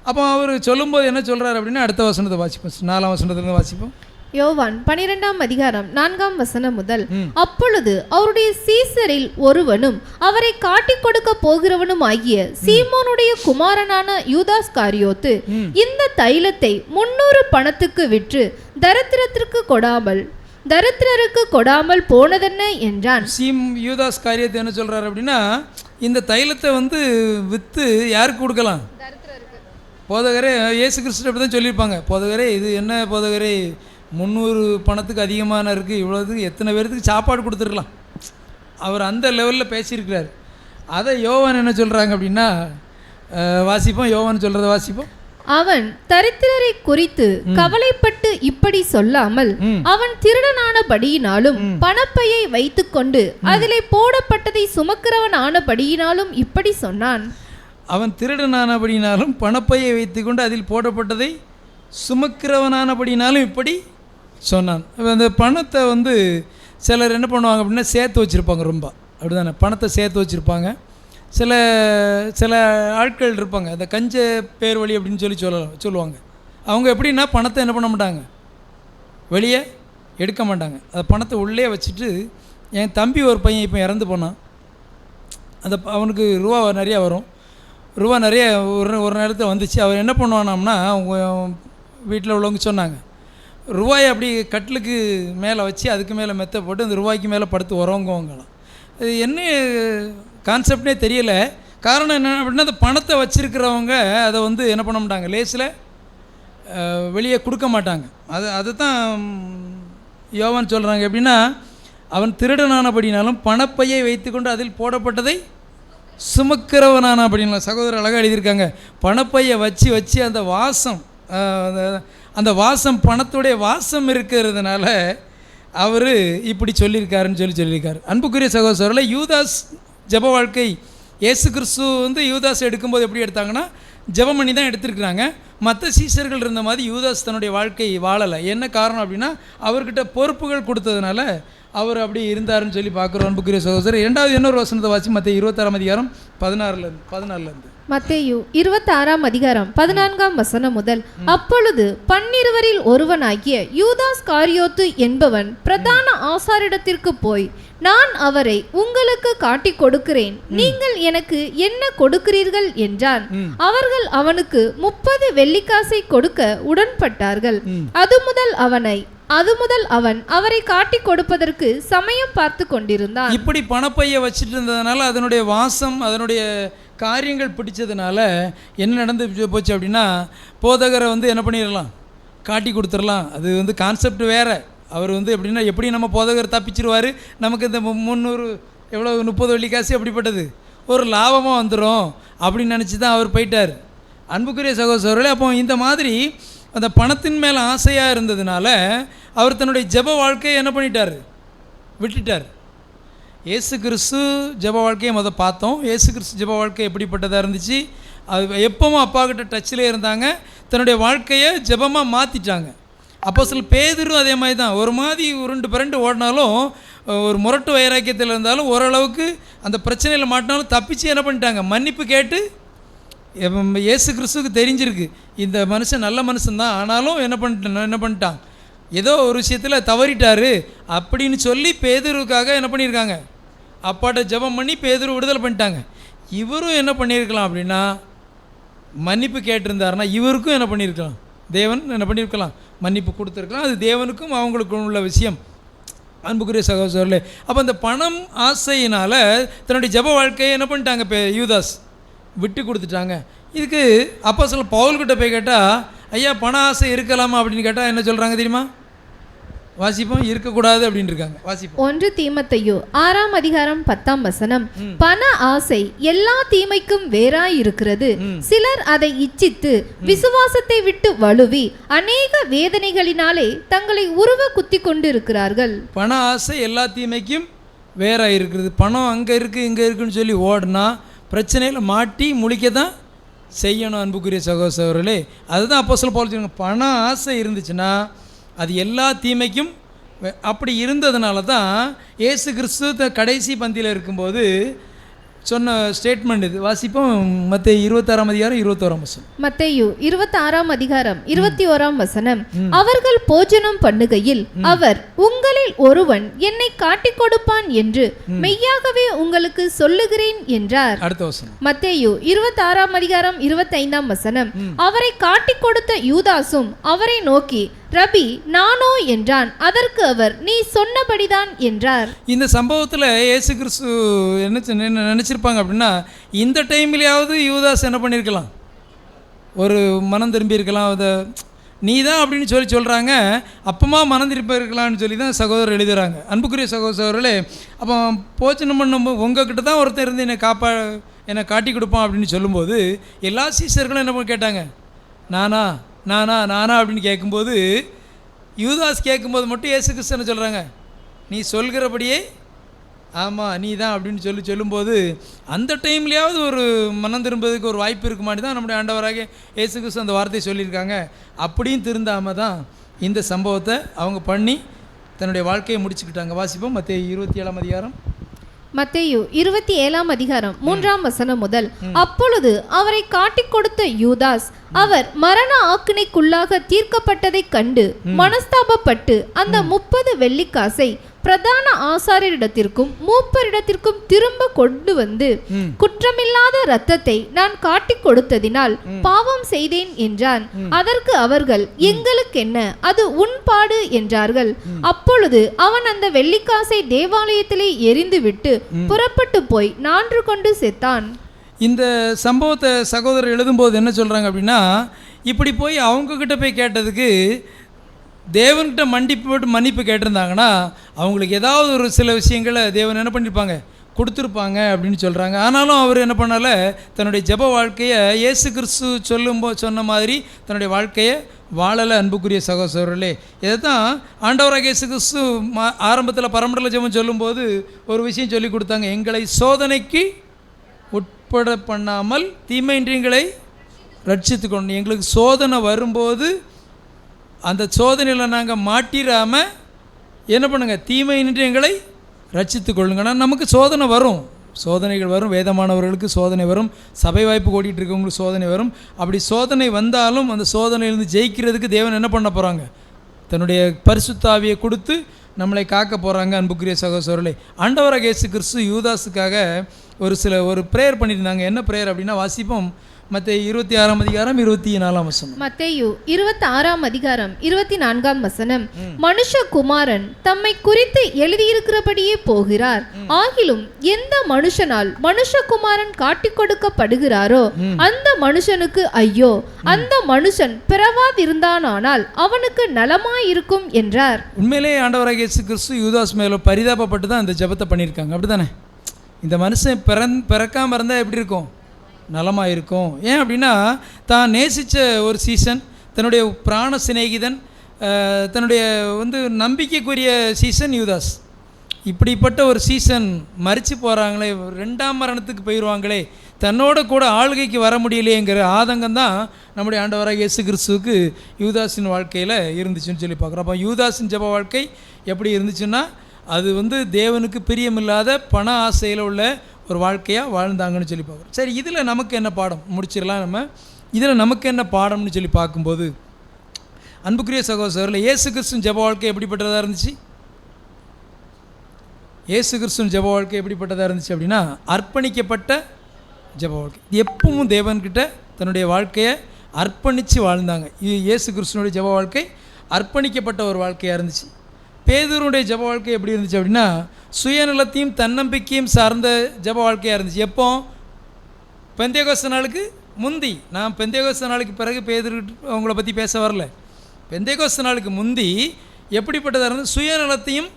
அப்போ அவர் சொல்லும்போது என்ன சொல்கிறார் அப்படின்னா, அடுத்த வசனத்தை வாசிப்போம், 4ஆம் வசனத்துலேருந்து வாசிப்போம். யோவான் 12ஆம் அதிகாரம் 4ஆம் வசனம் முதல். அப்பொழுது அவருடைய சீசரில் ஒருவனும் அவரை காட்டிக் கொடுக்க போகிறவனும் ஆகிய சீமோனுடைய குமாரனான யூதாஸ் காரியோத்து இந்த தைலத்தை 300 பணத்துக்கு விற்று தரித்திரருக்கு கொடாமல் போனதென்ன என்றான். யூதாஸ் காரியத்தை என்ன சொல்றாரு அப்படின்னா, இந்த தைலத்தை வந்து விற்று யாருக்கு கொடுக்கலாம்? போதகரே, இயேசு கிறிஸ்து அப்படி தான் சொல்லியிருப்பாங்க. போதகரே, இது என்ன போதகரே, 300 பணத்துக்கு அதிகமான இருக்குது, இவ்வளோதுக்கு எத்தனை பேர்த்துக்கு சாப்பாடு கொடுத்துருக்கலாம். அவர் அந்த லெவலில் பேசியிருக்கிறார். அதை யோவான் என்ன சொல்கிறாங்க அப்படின்னா, வாசிப்போம், யோவான் சொல்கிறத வாசிப்போம். அவன் தரித்திரரை குறித்து கவலைப்பட்டு இப்படி சொல்லாமல், அவன் திருடனானபடியினாலும் பணப்பையை வைத்துக்கொண்டு அதிலே போடப்பட்டதை சுமக்கிறவன் ஆனபடியினாலும் இப்படி சொன்னான். அவன் திருடனானபடினாலும் பணப்பையை வைத்துக்கொண்டு அதில் போடப்பட்டதை சுமக்கிறவனானபடினாலும் இப்படி சொன்னான். அந்த பணத்தை வந்து சிலர் என்ன பண்ணுவாங்க அப்படின்னா சேர்த்து வச்சுருப்பாங்க. ரொம்ப அப்படி தானே, பணத்தை சேர்த்து வச்சுருப்பாங்க. சில ஆட்கள் இருப்பாங்க, அந்த கஞ்ச பேர் வழி அப்படின்னு சொல்லுவாங்க. அவங்க எப்படின்னா பணத்தை என்ன பண்ண மாட்டாங்க, வெளியே எடுக்க மாட்டாங்க. அந்த பணத்தை உள்ளே வச்சுட்டு, என் தம்பி ஒரு பையன் இப்போ இறந்து போனான். அவனுக்கு ரூபா நிறையா வரும். ரூபா நிறைய ஒரு நேரத்தில் வந்துச்சு. அவர் என்ன பண்ணுவானோம்னா, அவங்க வீட்டில் உள்ளவங்க சொன்னாங்க, ரூபாயை அப்படி கட்டிலுக்கு மேலே வச்சு அதுக்கு மேலே மெத்த போட்டு அந்த ரூபாய்க்கு மேலே படுத்து உறங்குவாங்களாம். இது என்ன கான்செப்ட்னே தெரியலை. காரணம் என்ன அப்படின்னா, அந்த பணத்தை வச்சுருக்கிறவங்க அதை வந்து என்ன பண்ண மாட்டாங்க, லேஸில் வெளியே கொடுக்க மாட்டாங்க. அதுதான் யோவான் சொல்கிறாங்க. எப்படின்னா, அவன் திருடனானபடினாலும் பணப்பையை வைத்துக்கொண்டு அதில் போடப்பட்டதை சுமக்கிறவனான அப்படின்னா, சகோதரர் அழகாக எழுதியிருக்காங்க. பணப்பையை வச்சு அந்த வாசம் பணத்துடைய வாசம் இருக்கிறதுனால அவர் இப்படி சொல்லியிருக்காருன்னு சொல்லியிருக்காரு. அன்புக்குரிய சகோதரர்களே, யூதாஸ் ஜெப வாழ்க்கை, இயேசு கிறிஸ்து வந்து யூதாஸ் எடுக்கும்போது எப்படி எடுத்தாங்கன்னா, ஜெபம் பண்ணி தான் எடுத்திருக்கிறாங்க. மற்ற சீஷர்கள் இருந்த மாதிரி யூதாஸ் தன்னுடைய வாழ்க்கை வாழலை. என்ன காரணம் அப்படின்னா, அவர்கிட்ட பொறுப்புகள் கொடுத்ததுனால அவர் அப்படி இருந்தாருன்னு சொல்லி பார்க்குறோம். அன்புக்குரிய சகோதரர், இரண்டாவது இன்னொரு வசனத்தை வாசி, மத்தேயு 26ஆம் அதிகாரம் 14 மத்தேயு 26ஆம் அதிகாரம் 14ஆம் வசனம் முதல். அப்பொழுது 12 ஒருவனாகிய யூதாஸ் காரியோத்து என்பவன் பிரதான ஆசாரிடத்திற்கு போய், நான் அவரை உங்களுக்கு காட்டிக் கொடுக்கிறேன், நீங்கள் எனக்கு என்ன கொடுக்கிறீர்கள் என்றான். அவர்கள் அவனுக்கு 30 வெள்ளிக்காசை கொடுக்க உடன்பட்டார்கள். அது முதல் அவன் அவரை காட்டி கொடுப்பதற்கு சமயம் பார்த்து கொண்டிருந்தான். இப்படி பணப்பையை வச்சுட்டு இருந்ததுனால அதனுடைய வாசம், அதனுடைய காரியங்கள் பிடிச்சதுனால என்ன நடந்து போச்சு அப்படின்னா, போதகரை வந்து என்ன பண்ணிடலாம், காட்டி கொடுத்துடலாம். அது வந்து கான்செப்ட் வேறு. அவர் வந்து எப்படின்னா, எப்படி நம்ம போதகர் தப்பிச்சிருவார், நமக்கு இந்த 300 எவ்வளோ 30 வெள்ளிக்காசு அப்படிப்பட்டது ஒரு லாபமாக வந்துடும் அப்படின்னு நினச்சி தான் அவர் போயிட்டார். அன்புக்குரிய சகோதரர்களே, அப்போ இந்த மாதிரி அந்த பணத்தின் மேலே ஆசையாக இருந்ததுனால அவர் தன்னுடைய ஜெப வாழ்க்கையை என்ன பண்ணிட்டார், விட்டுட்டார். இயேசு கிறிஸ்து ஜெப வாழ்க்கையை பார்த்தோம். இயேசு கிறிஸ்து ஜெப வாழ்க்கை எப்படிப்பட்டதாக இருந்துச்சு, அது எப்பவும் அப்பா கிட்ட டச்சில் இருந்தாங்க. தன்னுடைய வாழ்க்கையை ஜெபமாக மாற்றிட்டாங்க. அப்போஸ்தலர் பேதுரு அதே மாதிரி தான். ஒரு மாதிரி உருண்டு பிறண்டு ஓடினாலும், ஒரு முரட்டு வைராக்கியத்தில் இருந்தாலும், ஓரளவுக்கு அந்த பிரச்சனையில் மாட்டினாலும் தப்பிச்சு என்ன பண்ணிட்டாங்க, மன்னிப்பு கேட்டு. இயேசு கிறிஸ்துவுக்கு தெரிஞ்சிருக்கு இந்த மனுஷன் நல்ல மனுஷன்தான், ஆனாலும் என்ன பண்ணிட்டான், ஏதோ ஒரு விஷயத்தில் தவறிட்டார் அப்படின்னு சொல்லி பேதுருவுக்காக என்ன பண்ணியிருக்காங்க, அப்பாட்ட ஜெபம் பண்ணி பேதுரு விடுதலை பண்ணிட்டாங்க. இவரும் என்ன பண்ணியிருக்கலாம் அப்படின்னா, மன்னிப்பு கேட்டிருந்தாருன்னா இவருக்கும் என்ன பண்ணியிருக்கலாம், தேவன் என்ன பண்ணியிருக்கலாம், மன்னிப்பு கொடுத்துருக்கலாம். அது தேவனுக்கும் அவங்களுக்கும் உள்ள விஷயம். அன்புக்குரிய சகோதரர்களே, அப்போ அந்த பணம் ஆசையினால் தன்னுடைய ஜெப வாழ்க்கையை என்ன பண்ணிட்டாங்க, யூதாஸ் விட்டு கொடுத்துட்டாங்க. இதுக்கு அப்போஸ்தலர் பவுல்கிட்ட போய் கேட்டால், ஐயா பண ஆசை இருக்கலாமா அப்படின்னு கேட்டால் என்ன சொல்கிறாங்க தெரியுமா? வாசிப்போம், இருக்கக்கூடாது அப்படின்னு இருக்காங்க. வாசிப்போம். 1 தீமோத்தேயு 6ஆம் அதிகாரம் 10ஆம் வசனம். பண ஆசை எல்லா தீமைக்கும் வேறாய் இருக்கிறது. சிலர் அதை இச்சித்து விசுவாசத்தை விட்டு வழுவி அநேக வேதனைகளினாலே தங்களை உருவ குத்தி கொண்டு இருக்கிறார்கள். பண ஆசை எல்லா தீமைக்கும் வேறாய் இருக்கிறது. பணம் அங்கே இருக்குது இங்கே இருக்குன்னு சொல்லி ஓடுனா பிரச்சனையில் மாட்டி முழிக்க தான் செய்யணும். அன்புக்குரிய சகோதரர்களே, அதுதான் அப்போஸ்தலர் பவுல் சொல்லுங்க, பண ஆசை இருந்துச்சுன்னா அது எல்லா தீமைக்கும். அப்படி இருந்ததுனால தான் இயேசு கிறிஸ்து கடைசி பந்தியில் இருக்கும்போது சொன்ன ஸ்டேட்மெண்ட் இது. வாசிப்போம் மத்தேயு 26ஆம் அதிகாரம் 21ஆம் வசனம். மத்தேயு 26ஆம் அதிகாரம் 21ஆம் வசனம். அவர்கள் போஜனம் பண்ணுகையில் அவர், உங்களில் ஒருவன் என்னை காட்டிக் கொடுப்பான் என்று மெய்யாகவே உங்களுக்கு சொல்லுகிறேன் என்றார். அடுத்த வசனம். மத்தேயு 26ஆம் அதிகாரம் 25ஆம் வசனம். அவரை காட்டிக் கொடுத்த யூதாசும் அவரை நோக்கி, ரபி, நானோ என்றான். அதற்கு அவர், நீ சொன்னபடிதான் என்றார். இந்த சம்பவத்தில் இயேசு கிறிஸ்து என்ன நினச்சிருப்பாங்க அப்படின்னா, இந்த டைம்லையாவது யூதாஸ் என்ன பண்ணியிருக்கலாம், ஒரு மனம் திரும்பி இருக்கலாம், அதை நீ தான் அப்படின்னு சொல்கிறாங்க, அப்பமா மனம் திருப்பி இருக்கலாம்னு சொல்லி தான் சகோதரர் எழுதுகிறாங்க. அன்புக்குரிய சகோதரர்களே, அப்போ போச்சனம் பண்ணும்போது உங்ககிட்ட தான் ஒருத்தர் இருந்து என்னை காட்டி கொடுப்பான் அப்படின்னு சொல்லும்போது எல்லா சீசர்களும் என்ன கேட்டாங்க, நானா நானா நானா அப்படின்னு கேட்கும்போது, யூதாஸ் கேட்கும்போது மட்டும் இயேசு கிறிஸ்து என்ன சொல்கிறாங்க, நீ சொல்கிறபடியே ஆமாம் நீ தான் அப்படின்னு சொல்லும்போது அந்த டைம்லையாவது ஒரு மனம் திரும்புறதுக்கு ஒரு வாய்ப்பு இருக்குமான்னு தான் நம்முடைய ஆண்டவராக இயேசு கிறிஸ்து அந்த வார்த்தையை சொல்லியிருக்காங்க. அப்படியும் திருந்தாமல் தான் இந்த சம்பவத்தை அவங்க பண்ணி தன்னுடைய வாழ்க்கையை முடிச்சுக்கிட்டாங்க. வாசிப்போம் மத்தேயு 27ஆம் அதிகாரம். மத்தேயு 27ஆம் அதிகாரம் 3ஆம் வசனம் முதல். அப்பொழுது அவரை காட்டிக் கொடுத்த யூதாஸ், அவர் மரண ஆக்கினைக்குள்ளாக தீர்க்கப்பட்டதைக் கண்டு மனஸ்தாபப்பட்டு அந்த 30 வெள்ளிக்காசை பிரதான ஆசாரியரிடத்திற்கும் மூப்பரிடத்திற்கும் திரும்ப கொண்டு வந்து, குற்றமில்லாத இரத்தத்தை நான் காட்டிக் கொடுத்ததினால் பாவம் செய்தேன் என்றான். அதற்கு அவர்கள், எங்களுக்கென்ன, அது உன் பாடு என்றார்கள். அப்பொழுது அவன் அந்த வெள்ளிக்காசை தேவாலயத்திலே எறிந்துவிட்டு புறப்பட்டு போய் நான்று கொண்டு செத்தான். இந்த சம்பவத்தை சகோதரர் எழுதும்போது என்ன சொல்கிறாங்க அப்படின்னா, இப்படி போய் அவங்கக்கிட்ட போய் கேட்டதுக்கு தேவன்கிட்ட மன்னிப்பு கேட்டிருந்தாங்கன்னா அவங்களுக்கு ஏதாவது ஒரு சில விஷயங்களை தேவன் என்ன பண்ணியிருப்பாங்க, கொடுத்துருப்பாங்க அப்படின்னு சொல்கிறாங்க. ஆனாலும் அவர் என்ன பண்ணல, தன்னுடைய ஜெப வாழ்க்கையை இயேசு கிறிஸ்து சொன்ன மாதிரி தன்னுடைய வாழ்க்கையை வாழலை. அன்புக்குரிய சகோதரர்களே, இதை தான் ஆண்டவராக இயேசு கிறிஸ்து ஆரம்பத்தில் பரமண்டல ஜெபம் சொல்லும்போது ஒரு விஷயம் சொல்லி கொடுத்தாங்க, எங்களை சோதனைக்கு உட்பட பண்ணாமல் தீமையின்றீங்களை ரட்சித்து கொண்டு. எங்களுக்கு சோதனை வரும்போது அந்த சோதனையில் நாங்கள் மாட்டிடாமல் என்ன பண்ணுங்கள், தீமையின்றி எங்களை ரட்சித்து கொள்ளுங்கன்னா. நமக்கு சோதனை வரும், சோதனைகள் வரும், வேதமானவர்களுக்கு சோதனை வரும், சபை வாய்ப்பு ஓடிட்டு இருக்கவங்களுக்கு சோதனை வரும். அப்படி சோதனை வந்தாலும் அந்த சோதனையிலிருந்து ஜெயிக்கிறதுக்கு தேவன் என்ன பண்ண போகிறாங்க, தன்னுடைய பரிசுத்த ஆவியை கொடுத்து நம்மளை காக்க போகிறாங்க. அன்புக்குரிய சகோதரர்களே, ஆண்டவராக இயேசு கிறிஸ்து யூதாஸுக்காக ஒரு ப்ரேயர் பண்ணியிருந்தாங்க. என்ன ப்ரேயர் அப்படின்னா, வாசிப்போம் மத்தேயு 26ஆம் அதிகாரம் 24ஆம் வசனம். மத்தேயு 26ஆம் அதிகாரம் 24ஆம் வசனம். மனுஷகுமாரன் தம்மை குறித்து எழுதியிருக்கிறபடியே போகிறார். ஆகிலும் எந்த மனுஷனால் மனுஷகுமாரன் காட்டிக் கொடுக்கப்படுகிறாரோ அந்த மனுஷனுக்கு ஐயோ, அந்த மனுஷன் பிறவாதிருந்தானால் அவனுக்கு நலமாயிருக்கும் என்றார். உண்மையிலேயே ஆண்டவராகிய இயேசு கிறிஸ்து யூதாஸ் மேலே பரிதாபப்பட்டு தான் இந்த ஜெபத்தை பண்ணியிருக்காங்க. அப்படி தானே? இந்த மனுஷன் பிறக்காமல் இருந்தால் எப்படி இருக்கும், நலமாக இருக்கும். ஏன் அப்படின்னா, தான் நேசித்த ஒரு சீசன், தன்னுடைய பிராண சிநேகிதன், தன்னுடைய நம்பிக்கைக்குரிய சீசன் யூதாஸ். இப்படிப்பட்ட ஒரு சீசன் மறித்து போகிறாங்களே, 2ஆம் மரணத்துக்கு போயிடுவாங்களே, தன்னோட கூட ஆளுகைக்கு வர முடியலையேங்கிற ஆதங்கம் தான் நம்முடைய ஆண்டவராக இயேசு கிறிஸ்துவுக்கு யூதாஸின் வாழ்க்கையில் இருந்துச்சுன்னு சொல்லி பார்க்குறோம். அப்போ யூதாஸின் ஜெப வாழ்க்கை எப்படி இருந்துச்சுன்னா, அது தேவனுக்கு பிரியமில்லாத பண ஆசையில் உள்ள ஒரு வாழ்க்கையாக வாழ்ந்தாங்கன்னு சொல்லி பார்க்குறோம். சரி, இதில் நமக்கு என்ன பாடம், முடிச்சிடலாம் நம்ம. இதில் நமக்கு என்ன பாடம்னு சொல்லி பார்க்கும்போது, அன்புக்குரிய சகோதரர்களே, இயேசு கிறிஸ்துவின் ஜெப வாழ்க்கை எப்படிப்பட்டதாக இருந்துச்சு? இயேசு கிறிஸ்துவின் ஜெப வாழ்க்கை எப்படிப்பட்டதாக இருந்துச்சு அப்படின்னா, அர்ப்பணிக்கப்பட்ட ஜெப வாழ்க்கை. எப்பவும் தேவன்கிட்ட தன்னுடைய வாழ்க்கையை அர்ப்பணித்து வாழ்ந்தாங்க. இயேசு கிறிஸ்துவனுடைய ஜெப வாழ்க்கை அர்ப்பணிக்கப்பட்ட ஒரு வாழ்க்கையாக இருந்துச்சு. பேதுருடைய ஜெப வாழ்க்கை எப்படி இருந்துச்சு அப்படின்னா, சுயநலத்தையும் தன்னம்பிக்கையும் சார்ந்த ஜெப வாழ்க்கையாக இருந்துச்சு. எப்போ? பெந்தேகோஸ்து நாளுக்கு முந்தி. நான் பெந்தேகோஸ்து நாளுக்கு பிறகு பேதுரு அவங்கள பற்றி பேச வரல. பெந்தேகோஸ்து நாளுக்கு முந்தி எப்படிப்பட்டதாக இருந்தது? சுயநலத்தையும்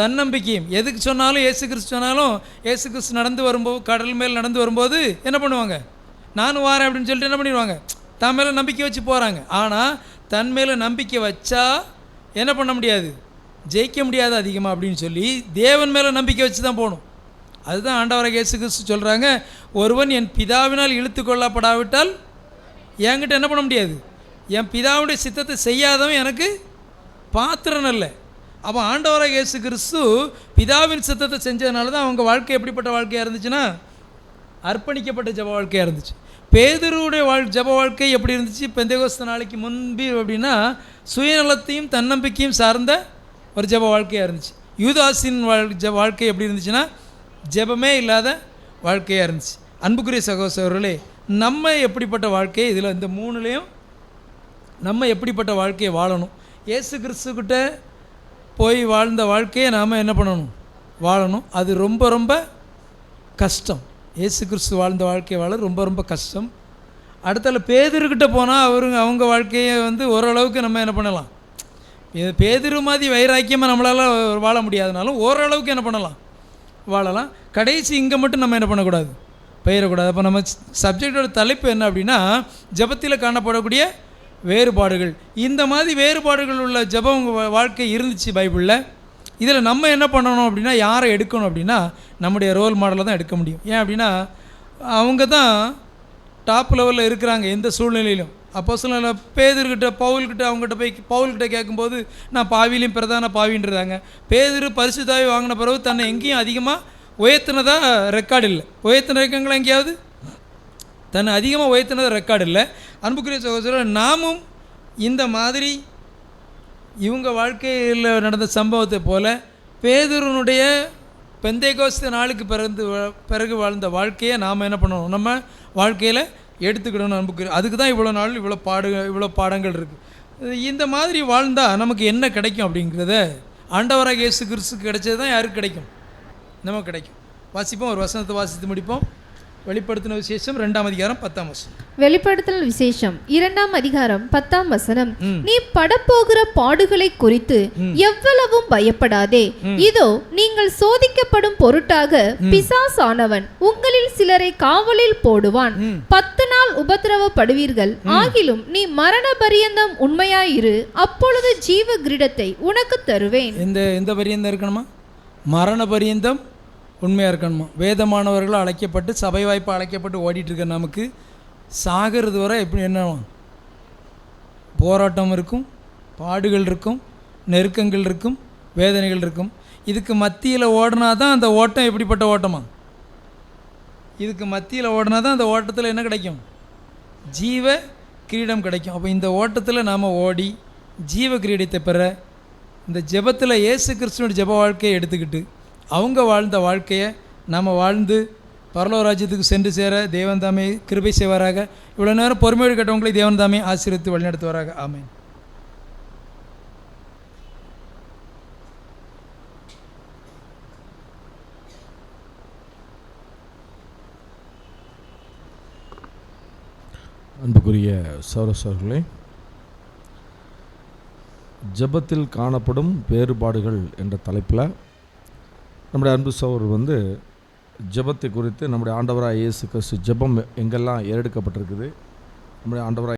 தன்னம்பிக்கையும். எதுக்கு சொன்னாலும், இயேசு கிறிஸ்து சொன்னாலும், இயேசு கிறிஸ்து நடந்து வரும்போது, கடல் மேல் நடந்து வரும்போது என்ன பண்ணுவாங்க, நானும் வாரேன் அப்படின்னு சொல்லிட்டு என்ன பண்ணிடுவாங்க, தன் மேலே நம்பிக்கை வச்சு போகிறாங்க. ஆனால் தன் மேலே நம்பிக்கை வச்சா என்ன பண்ண முடியாது, ஜெயிக்க முடியாது அதிகமாக அப்படின்னு சொல்லி தேவன் மேலே நம்பிக்கை வச்சு தான் போகணும். அதுதான் ஆண்டவராகிய இயேசு கிறிஸ்து சொல்கிறாங்க, ஒருவன் என் பிதாவினால் இழுத்து கொள்ளப்படாவிட்டால் என்கிட்ட என்ன பண்ண முடியாது, என் பிதாவுடைய சித்தத்தை செய்யாதவன் எனக்கு பாத்திரன் அல்ல. அப்போ ஆண்டவராகிய இயேசு கிறிஸ்து பிதாவின் சித்தத்தை செஞ்சதுனால தான் அவங்க வாழ்க்கை எப்படிப்பட்ட வாழ்க்கையாக இருந்துச்சுன்னா, அர்ப்பணிக்கப்பட்ட ஜெப வாழ்க்கையாக இருந்துச்சு. பேதுருவுடைய ஜெப வாழ்க்கை எப்படி இருந்துச்சு? பெந்தேகோஸ்து நாளைக்கு முன்பு அப்படின்னா சுயநலத்தையும் தன்னம்பிக்கையும் சார்ந்த ஒரு ஜெப வாழ்க்கையாக இருந்துச்சு. யூதாஸின் வாழ்க்கை எப்படி இருந்துச்சுன்னா ஜெபமே இல்லாத வாழ்க்கையாக இருந்துச்சு. அன்புக்குரிய சகோதரர்களே, நம்ம எப்படிப்பட்ட வாழ்க்கையை இதில் இந்த மூணுலேயும் நம்ம எப்படிப்பட்ட வாழ்க்கையை வாழணும்? இயேசு கிறிஸ்துக்கிட்ட போய் வாழ்ந்த வாழ்க்கையை நாம் என்ன பண்ணணும்? வாழணும். அது ரொம்ப ரொம்ப கஷ்டம். இயேசு கிறிஸ்து வாழ்ந்த வாழ்க்கையை வாழ ரொம்ப ரொம்ப கஷ்டம். அடுத்தால பேதுருக்கிட்ட போனால் அவங்க வாழ்க்கையை ஓரளவுக்கு நம்ம என்ன பண்ணலாம்? பேதுரு மாதிரி வைராக்கியமாக நம்மளால் வாழ முடியாதனாலும் ஓரளவுக்கு என்ன பண்ணலாம்? வாழலாம். கடைசி இங்கே மட்டும் நம்ம என்ன பண்ணக்கூடாது? பெயரக்கூடாது. அப்போ நம்ம சப்ஜெக்டோட தலைப்பு என்ன அப்படின்னா ஜெபத்தில் காணப்படக்கூடிய வேறுபாடுகள். இந்த மாதிரி வேறுபாடுகள் உள்ள ஜெபம் வாழ்க்கை இருந்துச்சு பைபிளில். இதில் நம்ம என்ன பண்ணணும் அப்படின்னா யாரை எடுக்கணும் அப்படின்னா நம்முடைய ரோல் மாடலை தான் எடுக்க முடியும். ஏன் அப்படின்னா அவங்க தான் டாப் லெவலில் இருக்கிறாங்க எந்த சூழ்நிலையிலும். அப்போ சில பேதுருக்கிட்ட பவுல்கிட்ட அவங்ககிட்ட போய் பவுல்கிட்ட கேட்கும்போது நான் பாவிலையும் பிரதான பாவின்றாங்க. பேதுரு பரிசுத்தாவி வாங்கின பிறகு தன்னை எங்கேயும் அதிகமாக உயர்த்தினதாக ரெக்கார்டு இல்லை. உயர்த்தின இருக்காங்களா எங்கேயாவது? தன்னை அதிகமாக உயர்த்தினதாக ரெக்கார்டு இல்லை. அன்புக்குரிய சகோதரர், நாமும் இந்த மாதிரி இவங்க வாழ்க்கையில் நடந்த சம்பவத்தை போல் பேதுருனுடைய பெந்தேகோஸ்து நாளுக்கு பிறகு வாழ்ந்த வாழ்க்கையை நாம் என்ன பண்ணணும்? நம்ம வாழ்க்கையில் எடுத்துக்கிடணும். அன்புக்குரிய, அதுக்கு தான் இவ்வளோ நாள் இவ்வளோ பாடங்கள் இருக்குது. இந்த மாதிரி வாழ்ந்தால் நமக்கு என்ன கிடைக்கும் அப்படிங்கிறத ஆண்டவராக இயேசு கிறிஸ்துக்கு கிடைச்சது தான் யாருக்கு கிடைக்கும்? நமக்கு கிடைக்கும். வாசிப்போம், ஒரு வசனத்தை வாசித்து முடிப்போம். வெளிப்படுத்தின விசேஷம் 2ஆம் அதிகாரம் 10ஆம் வசனம். வெளிப்படுத்தல் விசேஷம் 2ஆம் அதிகாரம் 10ஆம் வசனம். நீ படப்போகிற பாடுகளை குறித்து எவ்வளவும் பயப்படாதே. இதோ நீங்கள் சோதிக்கப்படும் பொருட்டாக பிசாசானவன் உங்களில் சிலரை காவலில் போடுவான். 10 நாள் உபத்திரவப்படுவீர்கள். ஆகிலும் நீ மரண பரியந்தம் உண்மையாயிரு, அப்பொழுது ஜீவ கிரீடத்தை உனக்கு தருவேன். எந்த பரியந்தம் இருக்கணுமா? மரண பரியந்தம் உண்மையாக இருக்கணுமா? வேதமானவர்களும் அழைக்கப்பட்டு சபை வாய்ப்பு அழைக்கப்பட்டு ஓடிட்டுருக்க நமக்கு சாகிறது வரை எப்படி என்ன போராட்டம் இருக்கும், பாடுகள் இருக்கும், நெருக்கங்கள் இருக்கும், வேதனைகள் இருக்கும். இதுக்கு மத்தியில் ஓடினா தான் அந்த ஓட்டம் எப்படிப்பட்ட ஓட்டமா? இதுக்கு மத்தியில் ஓடினா தான் அந்த ஓட்டத்தில் என்ன கிடைக்கும்? ஜீவ கிரீடம் கிடைக்கும். அப்போ இந்த ஓட்டத்தில் நாம் ஓடி ஜீவ கிரீடத்தை பெற இந்த ஜெபத்தில் இயேசு கிறிஸ்துவோட ஜெப வாழ்க்கையை எடுத்துக்கிட்டு அவங்க வாழ்ந்த வாழ்க்கையை நாம் வாழ்ந்து பரலோக ராஜ்யத்துக்கு சென்று சேர தேவன் தாமே கிருபை செய்வாராக. இவ்வளோ நேரம் பொறுமையோடு கேட்டவங்களை தேவன் தாமே ஆசீர்வதித்து வழிநடத்துவாராக. ஆமென். அன்புக்குரிய சகோதரர்களே, ஜெபத்தில் காணப்படும் வேறுபாடுகள் என்ற தலைப்பில் நம்முடைய அன்பு சகோதரர் ஜெபத்தை குறித்து நம்முடைய ஆண்டவராக இயேசு கிறிஸ்து ஜெபம் எங்கெல்லாம் ஏறெடுக்கப்பட்டிருக்குது, நம்முடைய ஆண்டவராக